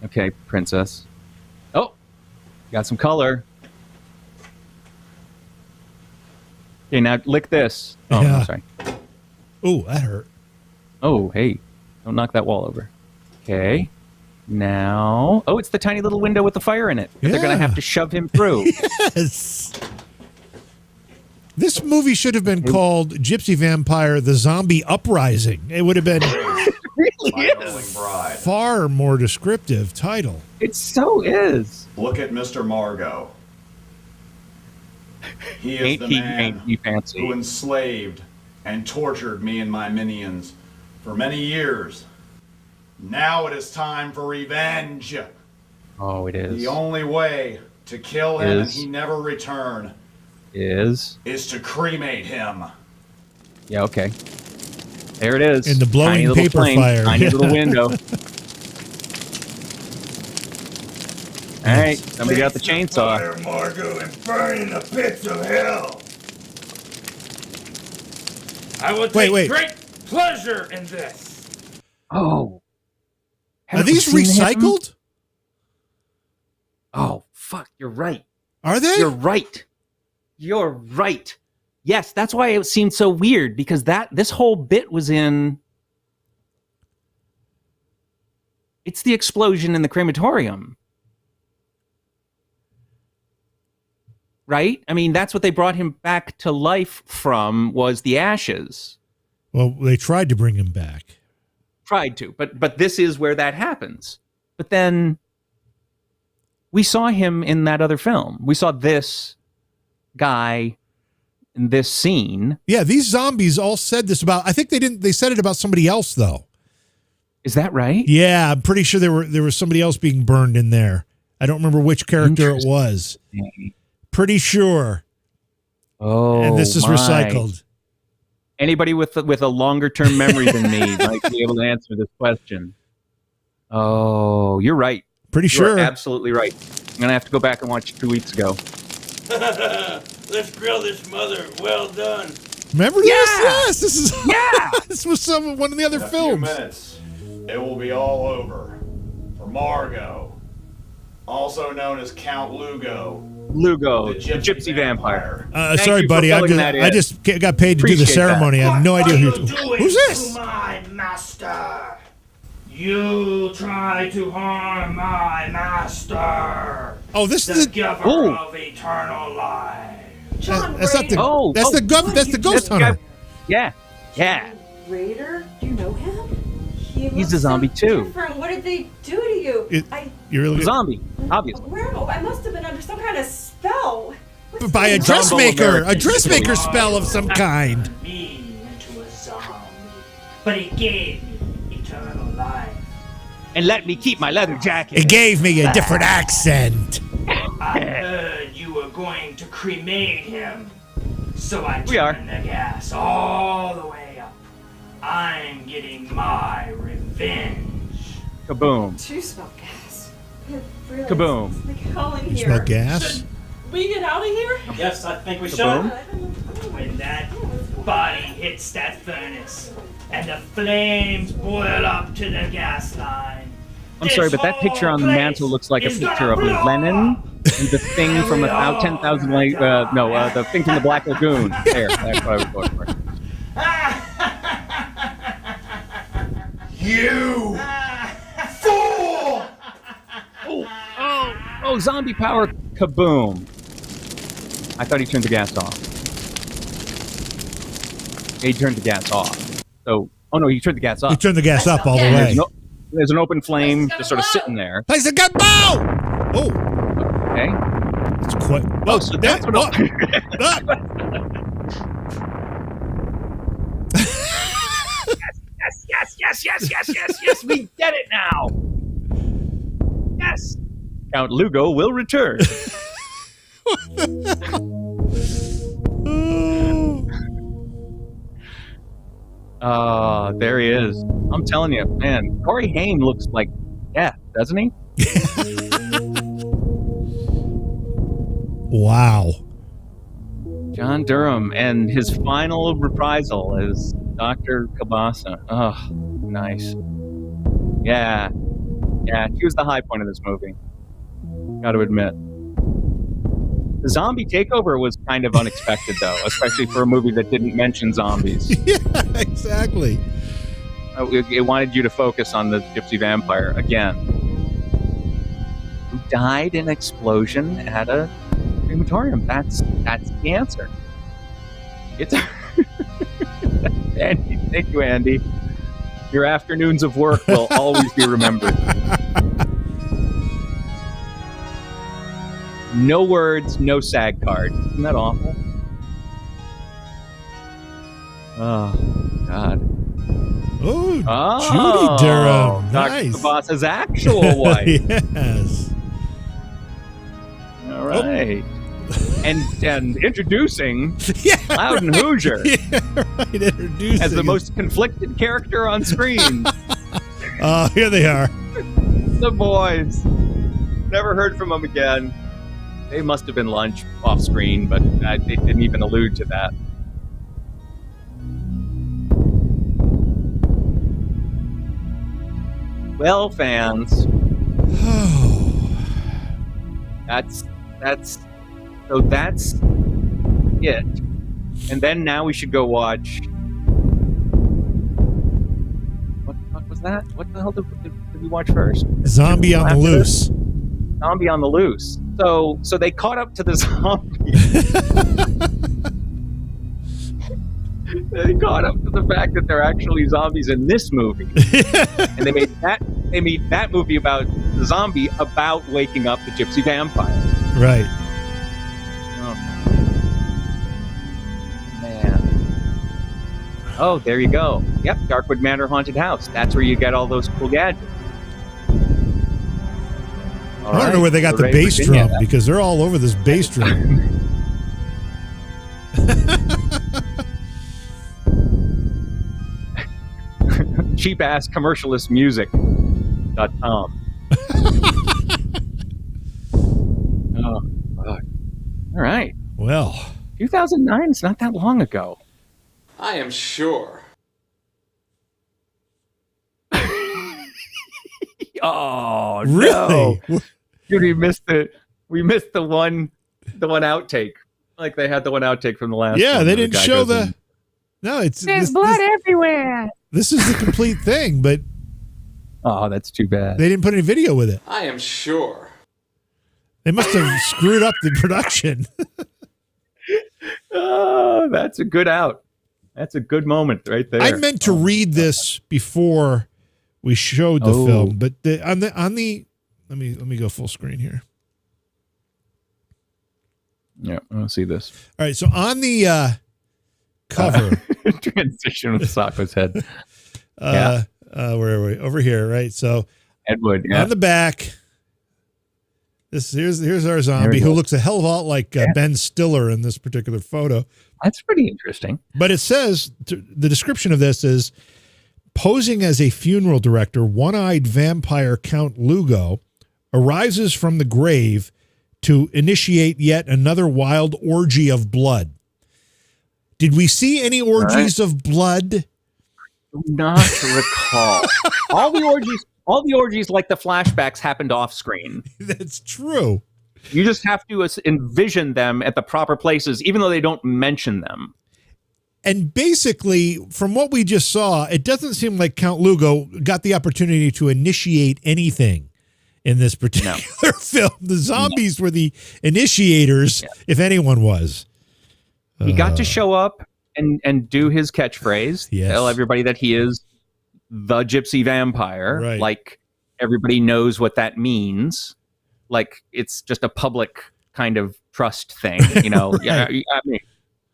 Okay, princess. Oh, got some color. Okay, now lick this. Oh, Yeah. I'm sorry. Oh, that hurt. Oh, hey. Don't knock that wall over. Okay. Now. Oh, it's the tiny little window with the fire in it. They're going to have to shove him through. Yes. This movie should have been called Gypsy Vampire: The Zombie Uprising. It would have been really far more descriptive title. It so is. Look at Mr. Margot. He is the man who enslaved and tortured me and my minions for many years. Now it is time for revenge. Oh, it is. The only way to kill him and he never return is to cremate him. Yeah, okay. There it is. In the blowing tiny paper flame, fire. Tiny little window. All right, somebody got the chainsaw. Fire Margot and burn in the pits of hell. I will take great pleasure in this. Oh. Are these recycled? Oh, fuck, you're right. Are they? You're right. You're right. Yes, that's why it seemed so weird, because this whole bit was in... It's the explosion in the crematorium. Right? I mean, that's what they brought him back to life from, was the ashes. Well, they tried to bring him back. Tried to, but this is where that happens. But then we saw him in that other film. We saw this guy in this scene. Yeah, these zombies all said this about. I think they said it about somebody else though. Is that right? Yeah, I'm pretty sure there was somebody else being burned in there. I don't remember which character it was. Pretty sure. Oh, and this is recycled. Anybody with a longer term memory than me might be able to answer this question. Oh, you're right. Pretty sure. You're absolutely right. I'm gonna have to go back and watch 2 weeks ago. Let's grill this mother. Well done. Remember this? Yes, this is. Yeah, this was one of the other In a films. few minutes, it will be all over for Margot, also known as Count Lugo. Lugo, the Gypsy Vampire. Sorry, buddy. I just got paid to do the ceremony. I have no idea who's this. My master. You try to harm my master. Oh, this the is giver of eternal life. That's not the. That's the ghost hunter. Yeah. Raider, do you know him? He's a zombie too. Different. What did they do to you? You're really zombie, obviously. I must have been under some kind of spell. By a dressmaker spell of some kind. Me into a zombie, but he gave me eternal life. And let me keep my leather jacket. It gave me a different accent. I heard you were going to cremate him, so I turned the gas all the way up. I'm getting my revenge. Kaboom. Do you smell gas? Really, Kaboom. it's like hell in You here. smell gas? Should we get out of here? Yes, I think we should. When that body hits that furnace and the flames boil up to the gas line, I'm sorry, but that picture on the mantle looks like a picture of Lenin and the thing from about 10,000 the thing from the Black Lagoon. There, that's what I was going for. You fool! Oh, zombie power, kaboom. I thought he turned the gas off. He turned the gas off. So, oh no, he turned the gas up. He turned the gas up all the way. There's an open flame just sort of sitting there. Place a gun bow! Oh. Okay. It's quite. Oh, so that's what Yes, we get it now. Yes. Count Lugo will return. There he is. I'm telling you, man, Corey Haim looks like death, doesn't he? Wow. John Durham and his final reprisal as Dr. Cabasa. Oh, nice. Yeah, he was the high point of this movie. Got to admit. The zombie takeover was kind of unexpected, though, especially for a movie that didn't mention zombies. Yeah, exactly. It wanted you to focus on the Gypsy vampire again, who died in an explosion at a crematorium. That's the answer. It's Andy. Thank you, Andy. Your afternoons of work will always be remembered. No words, no SAG card. Isn't that awful? Oh, God. Oh, Judy Durham. Dr. Nice. Cabas's actual wife. Yes. All right. And introducing Loudon Hoosier introducing as the most conflicted character on screen. Here they are. The boys. Never heard from them again. They must have been lunch off screen, but they didn't even allude to that. Well, fans. That's it. And then now we should go watch. What the fuck was that? What the hell did we watch first? Zombie on the Loose. Zombie on the Loose. So they caught up to the zombie. They caught up to the fact that they're actually zombies in this movie, and they made that movie about the zombie about waking up the Gypsy vampire. Right. Oh, man. Oh, there you go. Yep, Darkwood Manor Haunted House. That's where you get all those cool gadgets. I don't know where they got the bass drum because they're all over this bass drum. Cheap-ass commercialistmusic.com. Oh, fuck. All right. Well. 2009 is not that long ago. I am sure. Oh, really? No. Dude, we missed the one outtake. Like they had the one outtake from the last one. Yeah, they didn't show the... No, there's blood everywhere. This is the complete thing, but... Oh, that's too bad. They didn't put any video with it. I am sure. They must have screwed up the production. Oh, that's a good out. That's a good moment right there. I meant to read this before we showed the film, but on the let me go full screen here. Yeah, I want to see this. All right, so on the cover, transition with Sacco's head. Where are we? Over here, right? So Ed Wood, yeah. On the back. Here's our zombie who looks a hell of a lot like Ben Stiller in this particular photo. That's pretty interesting. But it says the description of this is posing as a funeral director, one-eyed vampire Count Lugo arises from the grave to initiate yet another wild orgy of blood. Did we see any orgies of blood? Do not recall. All the orgies All the orgies, like the flashbacks, happened off screen. That's true. You just have to envision them at the proper places, even though they don't mention them. And basically, from what we just saw, it doesn't seem like Count Lugo got the opportunity to initiate anything in this particular film. The zombies were the initiators, if anyone was. He got to show up and do his catchphrase, tell everybody that he is the Gypsy vampire. Right. Like, everybody knows what that means. Like, it's just a public kind of trust thing, you know? Right. Yeah, I mean,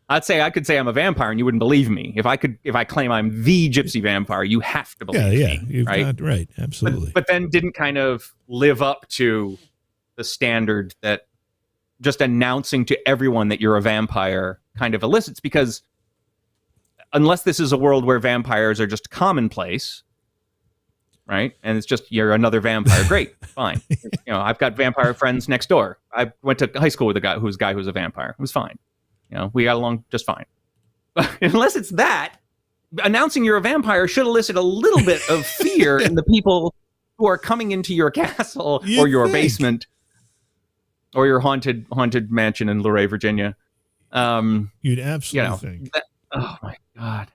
I could say I'm a vampire and you wouldn't believe me. If I claim I'm the Gypsy vampire, you have to believe me. You've right? got, right, absolutely. But then didn't kind of live up to the standard that just announcing to everyone that you're a vampire kind of elicits, because unless this is a world where vampires are just commonplace, right? And it's just, you're another vampire. Great, fine. You know, I've got vampire friends next door. I went to high school with a guy who's a vampire. It was fine. You know, we got along just fine. But unless it's that, announcing you're a vampire should elicit a little bit of fear in the people who are coming into your castle or your basement or your haunted mansion in Luray, Virginia. You'd absolutely think. Oh my God.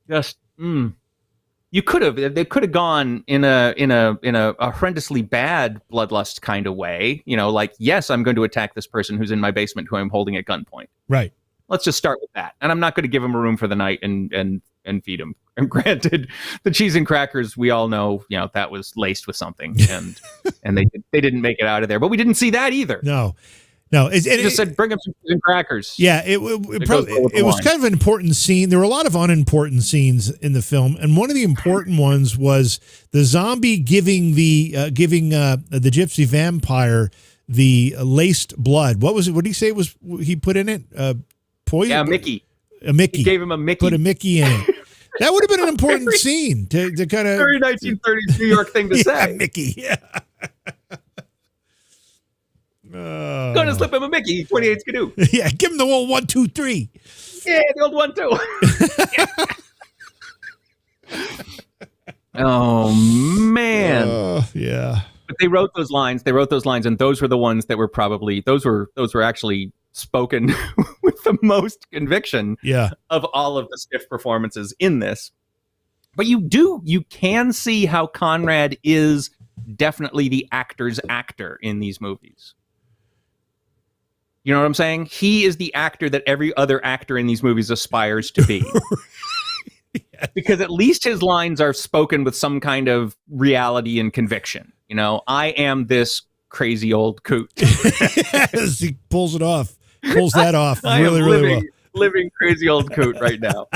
Just they could have gone in a horrendously bad Bloodlust kind of way, you know, like, yes, I'm going to attack this person who's in my basement who I'm holding at gunpoint. Right. Let's just start with that. And I'm not going to give him a room for the night and feed him. And granted, the cheese and crackers, we all know, you know, that was laced with something, and they didn't make it out of there. But we didn't see that either. No, it just said bring him some cheese and crackers. Yeah, it was kind of an important scene. There were a lot of unimportant scenes in the film, and one of the important ones was the zombie giving the Gypsy vampire the laced blood. What was it? What did he say was he put in it? Poison? Yeah, Mickey. A Mickey. He gave him a Mickey. Put a Mickey in it. That would have been an important scene to kind of very 1930s New York thing to say. Mickey. Yeah. Gonna slip him a Mickey, 28 Skidoo. Yeah, give him the old 1, 2, 3. Yeah, the old 1, 2. Oh man. Yeah. But they wrote those lines, and those were the ones that were probably those were actually spoken with the most conviction of all of the stiff performances in this. But you can see how Conrad is definitely the actor's actor in these movies. You know what I'm saying? He is the actor that every other actor in these movies aspires to be. Yes. Because at least his lines are spoken with some kind of reality and conviction. You know, I am this crazy old coot. Yes, he pulls it off. Pulls that off really well. Living crazy old coot right now.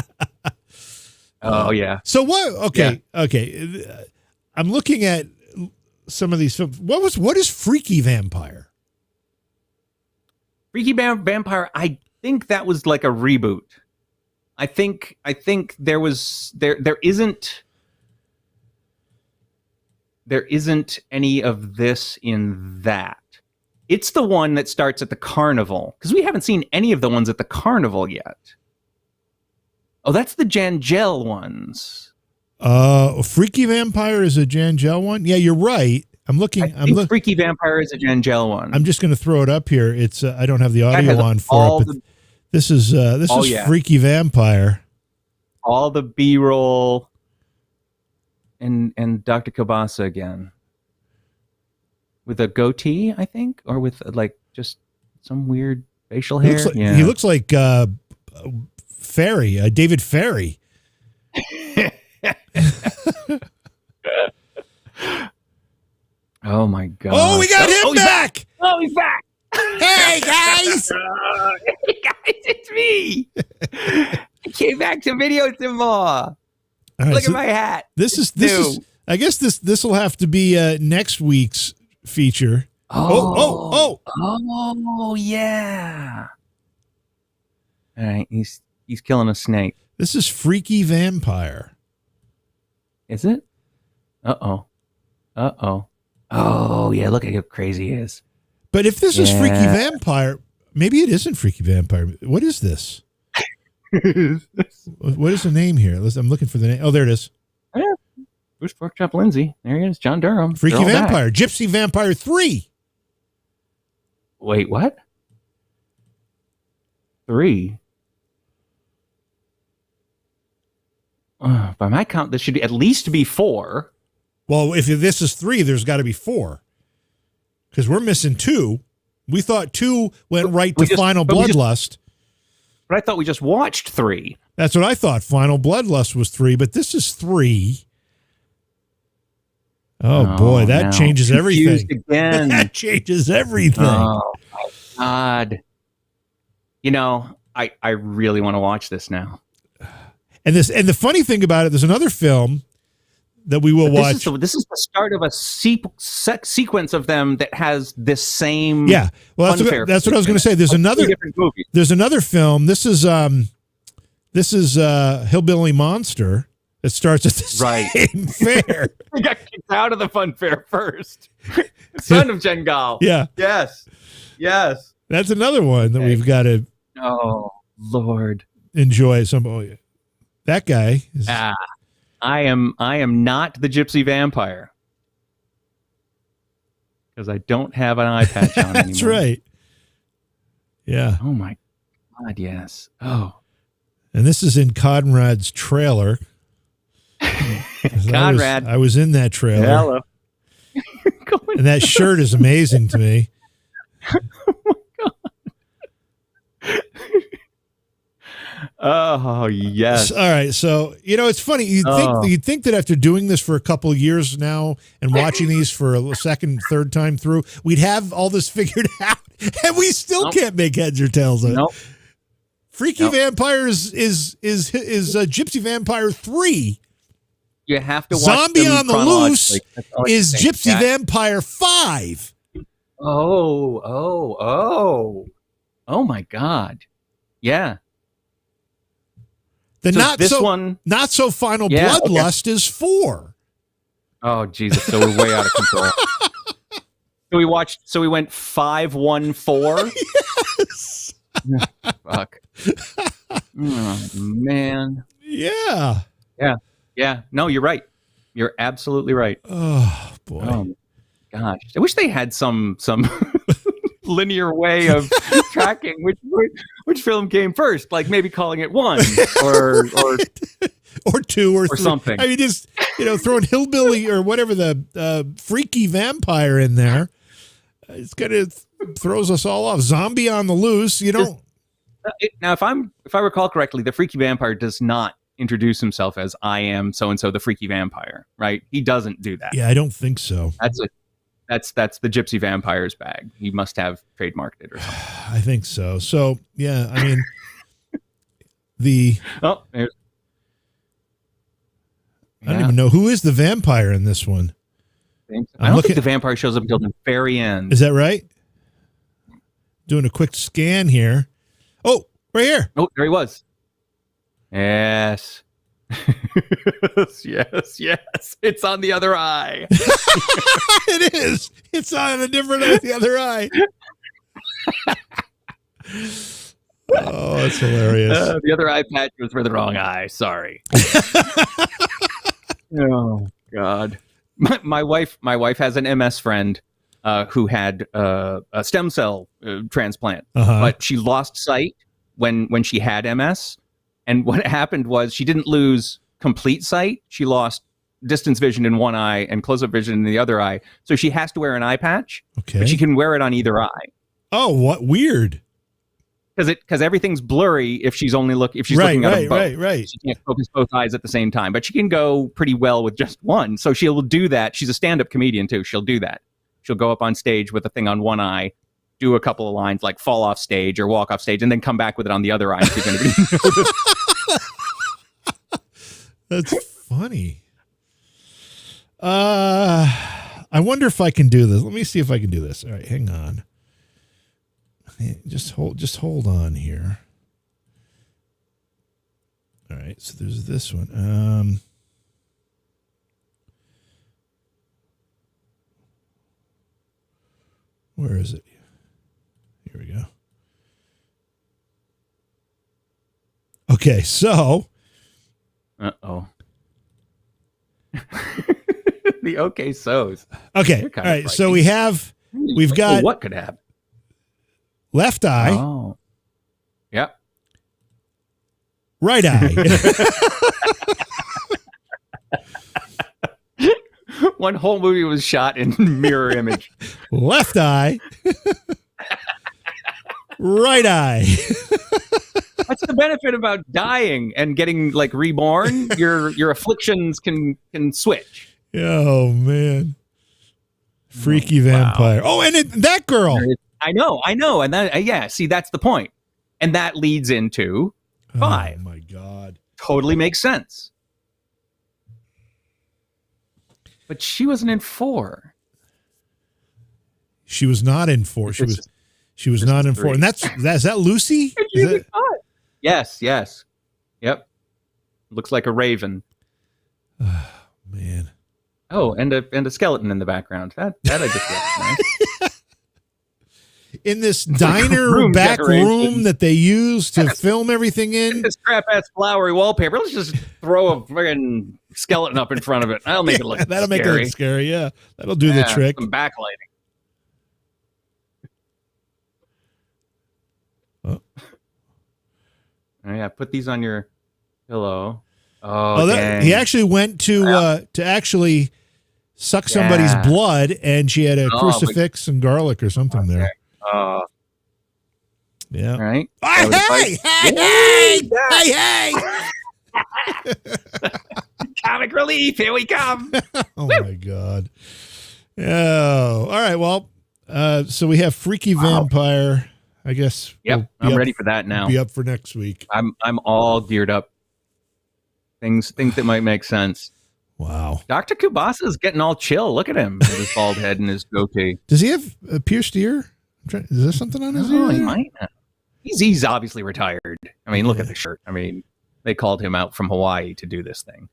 Oh, yeah. So what? Okay. I'm looking at some of these films. What is Freaky Vampire? Freaky Vampire, I think that was like a reboot. I think there isn't any of this in that. It's the one that starts at the carnival, because we haven't seen any of the ones at the carnival yet. Oh, that's the Jangel ones. Freaky Vampire is a Jangel one? Yeah, you're right. I'm looking. Freaky Vampire is a Jangel one. I'm just going to throw it up here. It's I don't have the audio on for it, but this is Freaky Vampire. All the B-roll and Dr. Kielbasa again. With a goatee, I think, or with like just some weird facial hair. He looks like Ferry, David Ferry. Oh my God! Oh, we got him back! Oh, he's back! Hey guys! Hey guys, it's me. I came back to video some more. Right, look at my hat. This is. I guess this will have to be next week's feature. Oh, yeah. All right, he's killing a snake. This is Freaky Vampire. Is it? Uh-oh. Oh, yeah, look at how crazy he is. But if this is Freaky Vampire, maybe it isn't Freaky Vampire. What is this? What is the name here? I'm looking for the name. Oh, there it is. Who's fucked up Lindsay? There he is, John Durham. Freaky Vampire. Gypsy Vampire 3. Wait, what? 3? By my count, this should at least be 4. Well, if this is 3, there's got to be 4. Because we're missing 2. We thought 2 went right to Final Bloodlust. But I thought we just watched 3. That's what I thought. Final Bloodlust was 3, but this is 3. Oh boy, that changes everything. Again. That changes everything. Oh my God. You know, I really want to watch this now. And the funny thing about it, there's another film that we will watch. This is the start of a sequence of them that has this same. Yeah, well, that's what I was going to say. There's another film. This is Hillbilly Monster. It starts at the same fair. We got kicked out of the fun fair first. Son of Jengal. Yeah. Yes. That's another one that we've got to. Oh Lord. Enjoy that guy. I am not the Gypsy Vampire because I don't have an eye patch on anymore. That's right. Yeah. Oh my God. Yes. Oh. And this is in Conrad's trailer. Conrad. I was in that trailer. Hello. And that shirt is amazing to me. Oh yes. All right. So, it's funny. You'd think that after doing this for a couple of years now and watching these for a second, third time through, we'd have all this figured out, and we still can't make heads or tails of it. Nope. Freaky Vampires is Gypsy Vampire 3. You have to watch Zombie on the Loose is Gypsy Vampire 5. Oh my God. Yeah. The not so final Bloodlust is 4. Oh Jesus! So we're way out of control. So we went 5-1-4. Yes. Fuck. Oh, man. Yeah. No, you're right. You're absolutely right. Oh boy. Oh gosh. I wish they had some linear way of tracking which film came first, like maybe calling it 1 or 2 or 3. something. I mean, just throwing Hillbilly or whatever the Freaky Vampire in there. It's gonna throws us all off. Zombie on the Loose. Now, if I recall correctly, the Freaky Vampire does not introduce himself as I am so and so the Freaky Vampire, right? He doesn't do that. Yeah, I don't think so. That's the Gypsy Vampire's bag. He must have trademarked it or something. I think so. So yeah, I mean, I don't even know who is the vampire in this one. I don't think the vampire shows up until the very end. Is that right? Doing a quick scan here. Oh, right here. Oh, there he was. Yes. yes. It's on the other eye. It is. It's on a different eye, the other eye. Oh, it's hilarious. The other eye patch was for the wrong eye. Sorry. Oh God. My wife has an MS friend who had a stem cell transplant, but she lost sight when she had MS. And what happened was she didn't lose complete sight. She lost distance vision in one eye and close-up vision in the other eye. So she has to wear an eye patch, but she can wear it on either eye. Oh, what weird. Because everything's blurry if she's looking at them both. Right. She can't focus both eyes at the same time, but she can go pretty well with just one. So she'll do that. She's a stand-up comedian too. She'll do that. She'll go up on stage with a thing on one eye, do a couple of lines, like fall off stage or walk off stage, and then come back with it on the other eye. And see if anybody knows. That's funny. I wonder if I can do this. Let me see if I can do this. All right, hang on. Just hold on here. All right, so there's this one. Where is it? Here we go. Okay, so. Uh-oh. The okay so's. Okay. All right. So we've got what could happen. Left eye. Oh. Yep. Right eye. One whole movie was shot in mirror image. Left eye. Right eye. That's the benefit about dying and getting like reborn. Your afflictions can switch. Oh man. Freaky vampire. Oh, and that girl. I know. And that, see, that's the point. And that leads into 5. Oh my God. Totally makes sense. But she wasn't in 4. She was not in 4. She was not in 4. And is that Lucy? Yes. Yep. Looks like a raven. Oh, man. Oh, and a skeleton in the background. That I just recognized. In this diner back room that they use to film everything in. This crap ass flowery wallpaper. Let's just throw a friggin' skeleton up in front of it. That'll make it look that'll scary. Make it look scary. Yeah, that'll do the trick. Some backlighting. Oh. Oh yeah, put these on your pillow. Oh, he actually went to actually suck somebody's blood, and she had a crucifix and garlic or something there. Yeah. All right. Hey! Comic relief. Here we come. Oh my God. Oh, all right. Well, so we have Freaky Vampire. I guess. Yep. I'm ready for that now. Be up for next week. I'm all geared up. Things that might make sense. Wow. Dr. Kubasa is getting all chill. Look at him with his bald head and his goatee. Does he have a pierced ear? Is there something on his ear? He might have. He's obviously retired. I mean, look at the shirt. I mean, they called him out from Hawaii to do this thing.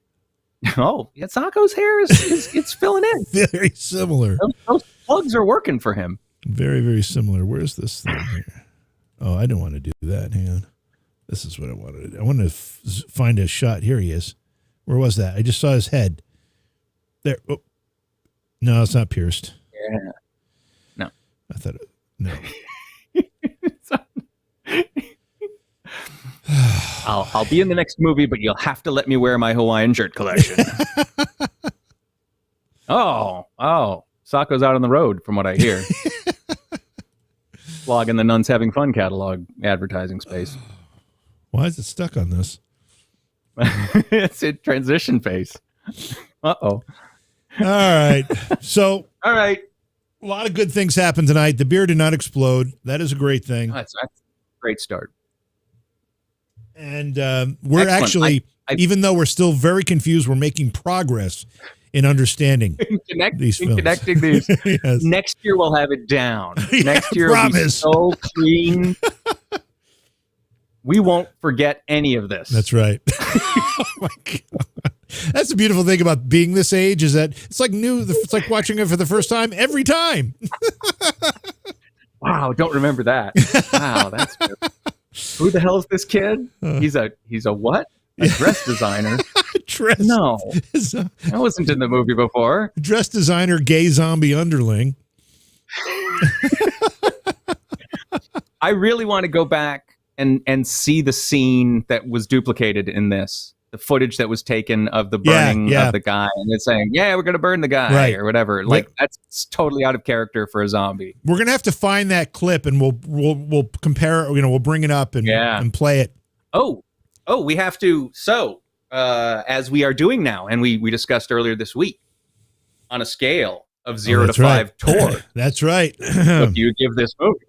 Oh, yeah, Sacco's hair it's filling in. Very similar. Those plugs are working for him. Very, very similar. Where's this thing here? Oh, I didn't want to do that. Hang on. This is what I wanted to do. I wanted to find a shot. Here he is. Where was that? I just saw his head. There. Oh. No, it's not pierced. Yeah. No. I thought no. I'll be in the next movie, but you'll have to let me wear my Hawaiian shirt collection. Oh. Sacco's out on the road, from what I hear. Blogging the Nuns Having Fun catalog advertising space. Why is it stuck on this? It's a transition phase. Uh-oh. All right. So. All right. A lot of good things happened tonight. The beer did not explode. That is a great thing. That's a great start. And we're actually, even though we're still very confused, we're making progress in understanding these films. Connecting these. Yes. Next year we'll have it down. Next year promise. Will be so clean. We won't forget any of this. That's right. Oh my God. That's the beautiful thing about being this age is that it's like new. It's like watching it for the first time every time. Wow, don't remember that. Wow, that's good. Who the hell is this kid? He's a what? A dress designer. No, I wasn't in the movie before. Dress designer, gay zombie underling. I really want to go back and see the scene that was duplicated in this. The footage that was taken of the burning of the guy, and it's saying, "Yeah, we're going to burn the guy," or whatever. Like that's totally out of character for a zombie. We're going to have to find that clip, and we'll compare it. We'll bring it up and play it. Oh, we have to. So, as we are doing now, and we discussed earlier this week, on a scale of 0 to 5 tour. That's right. What do you give this movie?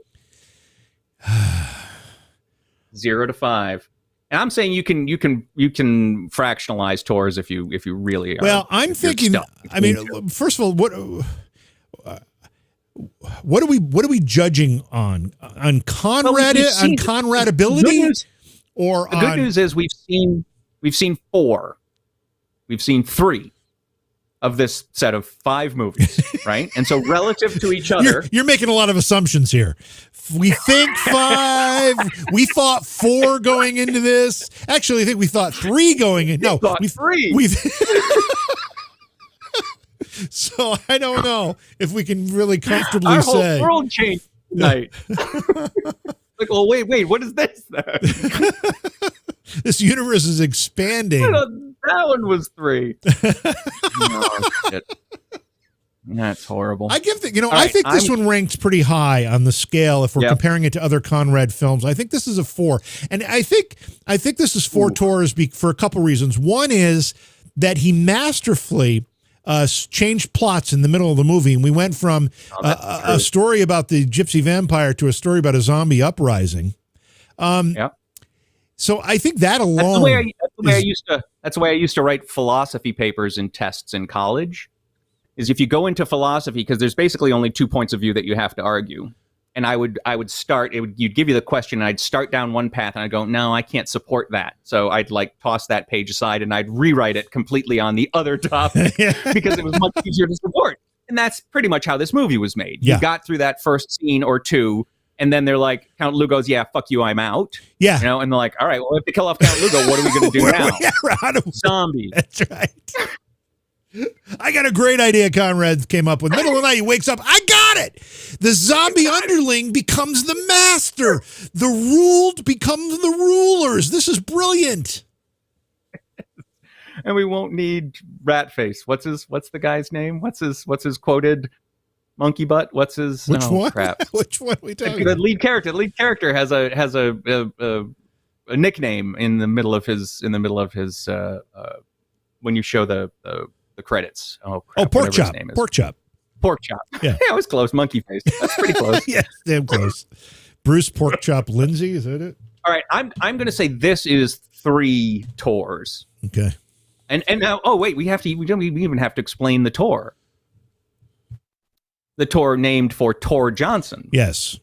0 to 5. And I'm saying you can fractionalize tours if you really are. Well, I'm thinking. I mean, first of all, what are we judging on Conrad on Conrad-ability, or the good news is we've seen 4, we've seen 3 of this set of 5 movies, right? And so relative to each other, you're making a lot of assumptions here. We think 5. We thought 4 going into this. Actually, I think we thought 3 going in. No, we thought 3. So I don't know if we can really comfortably Our say. whole world changed tonight. Like, well, wait, what is this then? This universe is expanding. That one was 3. Oh, shit. That's horrible. I give I think this one ranks pretty high on the scale if we're comparing it to other Conrad films. I think this is a 4. And I think this is 4 tours for a couple reasons. One is that he masterfully changed plots in the middle of the movie, and we went from a story about the gypsy vampire to a story about a zombie uprising. So I think that alone that's the way I used to write philosophy papers and tests in college. Is if you go into philosophy, because there's basically only 2 points of view that you have to argue. And I would start, you'd give you the question, and I'd start down one path, and I'd go, no, I can't support that. So I'd toss that page aside, and I'd rewrite it completely on the other topic because it was much easier to support. And that's pretty much how this movie was made. You got through that first scene or two, and then they're like, Count Lou goes, yeah, fuck you, I'm out. Yeah. And they're like, all right, well, if they kill off Count Lugo, what are we going to do now? Zombie. That's right. I got a great idea Conrad came up with. Middle of the night, he wakes up. I got it. The zombie underling becomes the master. The ruled becomes the rulers. This is brilliant. And we won't need Ratface. What's the guy's name? What's his quoted monkey butt? What's his Which one? Crap. Which one are we talking The about? lead character has a nickname in the middle of his when you show the credits. Oh, crap, Pork chop. Pork chop. Pork chop. Yeah. I was close. Monkey face. That's pretty close. Yeah, damn close. Bruce Pork Chop Lindsay, is that it? All right, I'm going to say this is 3 tours. Okay. And now, we don't even have to explain the tour. The tour named for Tor Johnson. Yes.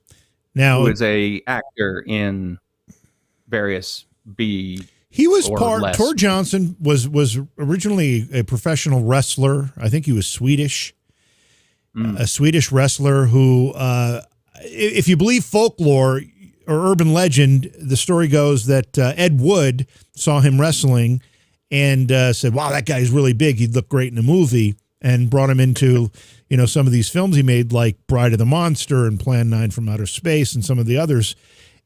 Now, who is a actor in various B. He was Tor Johnson was originally a professional wrestler. I think he was Swedish. A Swedish wrestler who, if you believe folklore or urban legend, the story goes that Ed Wood saw him wrestling and said, wow, that guy's really big. He'd look great in a movie, and brought him into, some of these films he made, like Bride of the Monster and Plan 9 from Outer Space and some of the others.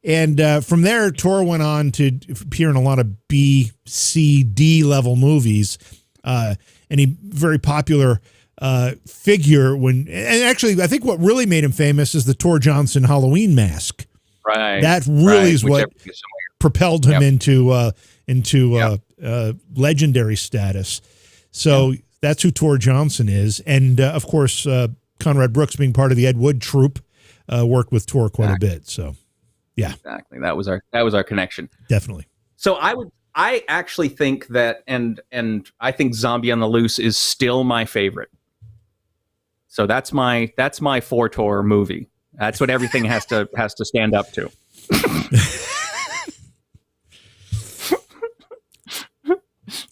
And from there, Tor went on to appear in a lot of B, C, D level movies. And he very popular figure and actually, I think what really made him famous is the Tor Johnson Halloween mask. Right. That really is what propelled him into legendary status. So that's who Tor Johnson is. And of course, Conrad Brooks, being part of the Ed Wood troupe, worked with Tor quite a bit. So. Yeah, exactly. That was our connection. Definitely. So I actually think that, and I think Zombie on the Loose is still my favorite. So that's my 4 tour movie. That's what everything has to stand up to.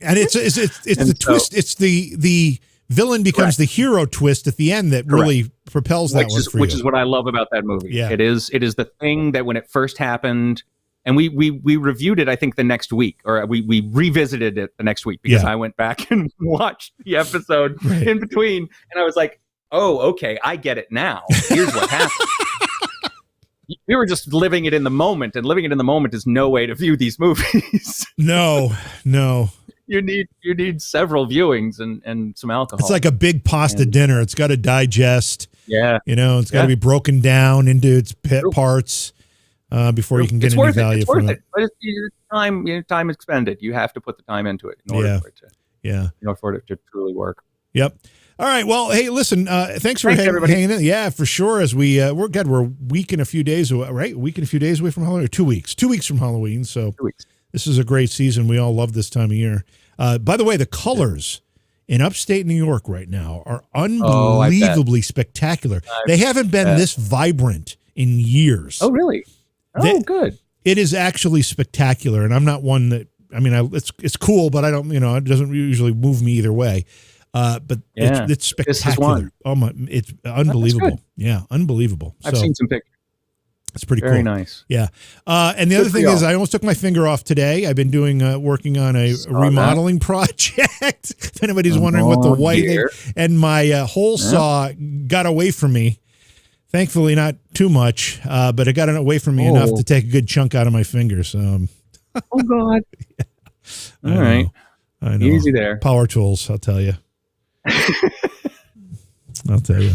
And it's the twist. It's the villain becomes the hero twist at the end that really propels that one for you. Which is what I love about that movie. Yeah. It is the thing that when it first happened, and we reviewed it, I think, the next week, or we revisited it the next week because I went back and watched the episode in between, and I was like, oh, okay, I get it now. Here's what happened. We were just living it in the moment, and living it in the moment is no way to view these movies. No. You need several viewings and some alcohol. It's like a big pasta dinner. It's got to digest. Yeah. It's got to be broken down into its parts before you can get any value from it. But it's time expended. You have to put the time into it in order for it to truly work. Yep. All right. Well, hey, listen, thanks for hanging in. Yeah, for sure. As we're a week and a few days away, right? A week and a few days away from Halloween, or 2 weeks. 2 weeks from Halloween. So 2 weeks. This is a great season. We all love this time of year. By the way, the colors in upstate New York right now are unbelievably spectacular. They haven't been this vibrant in years. Oh, really? Oh, good. It is actually spectacular. And I'm not one that, it's cool, but I don't, it doesn't usually move me either way. But it's spectacular. Oh my, it's unbelievable. Yeah, unbelievable. I've seen some pictures. That's pretty cool. Very nice. Yeah. And the other thing is I almost took my finger off today. I've been working on a remodeling project. If anybody's wondering what the white thing, and my hole saw got away from me. Thankfully, not too much, but it got away from me enough to take a good chunk out of my finger. So, oh God! Yeah. All right, I know. Easy there. Power tools, I'll tell you. I'll tell you.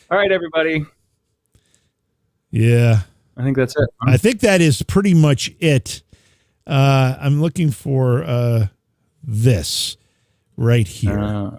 All right, everybody. Yeah, I think that's it. I think that is pretty much it. I'm looking for this right here.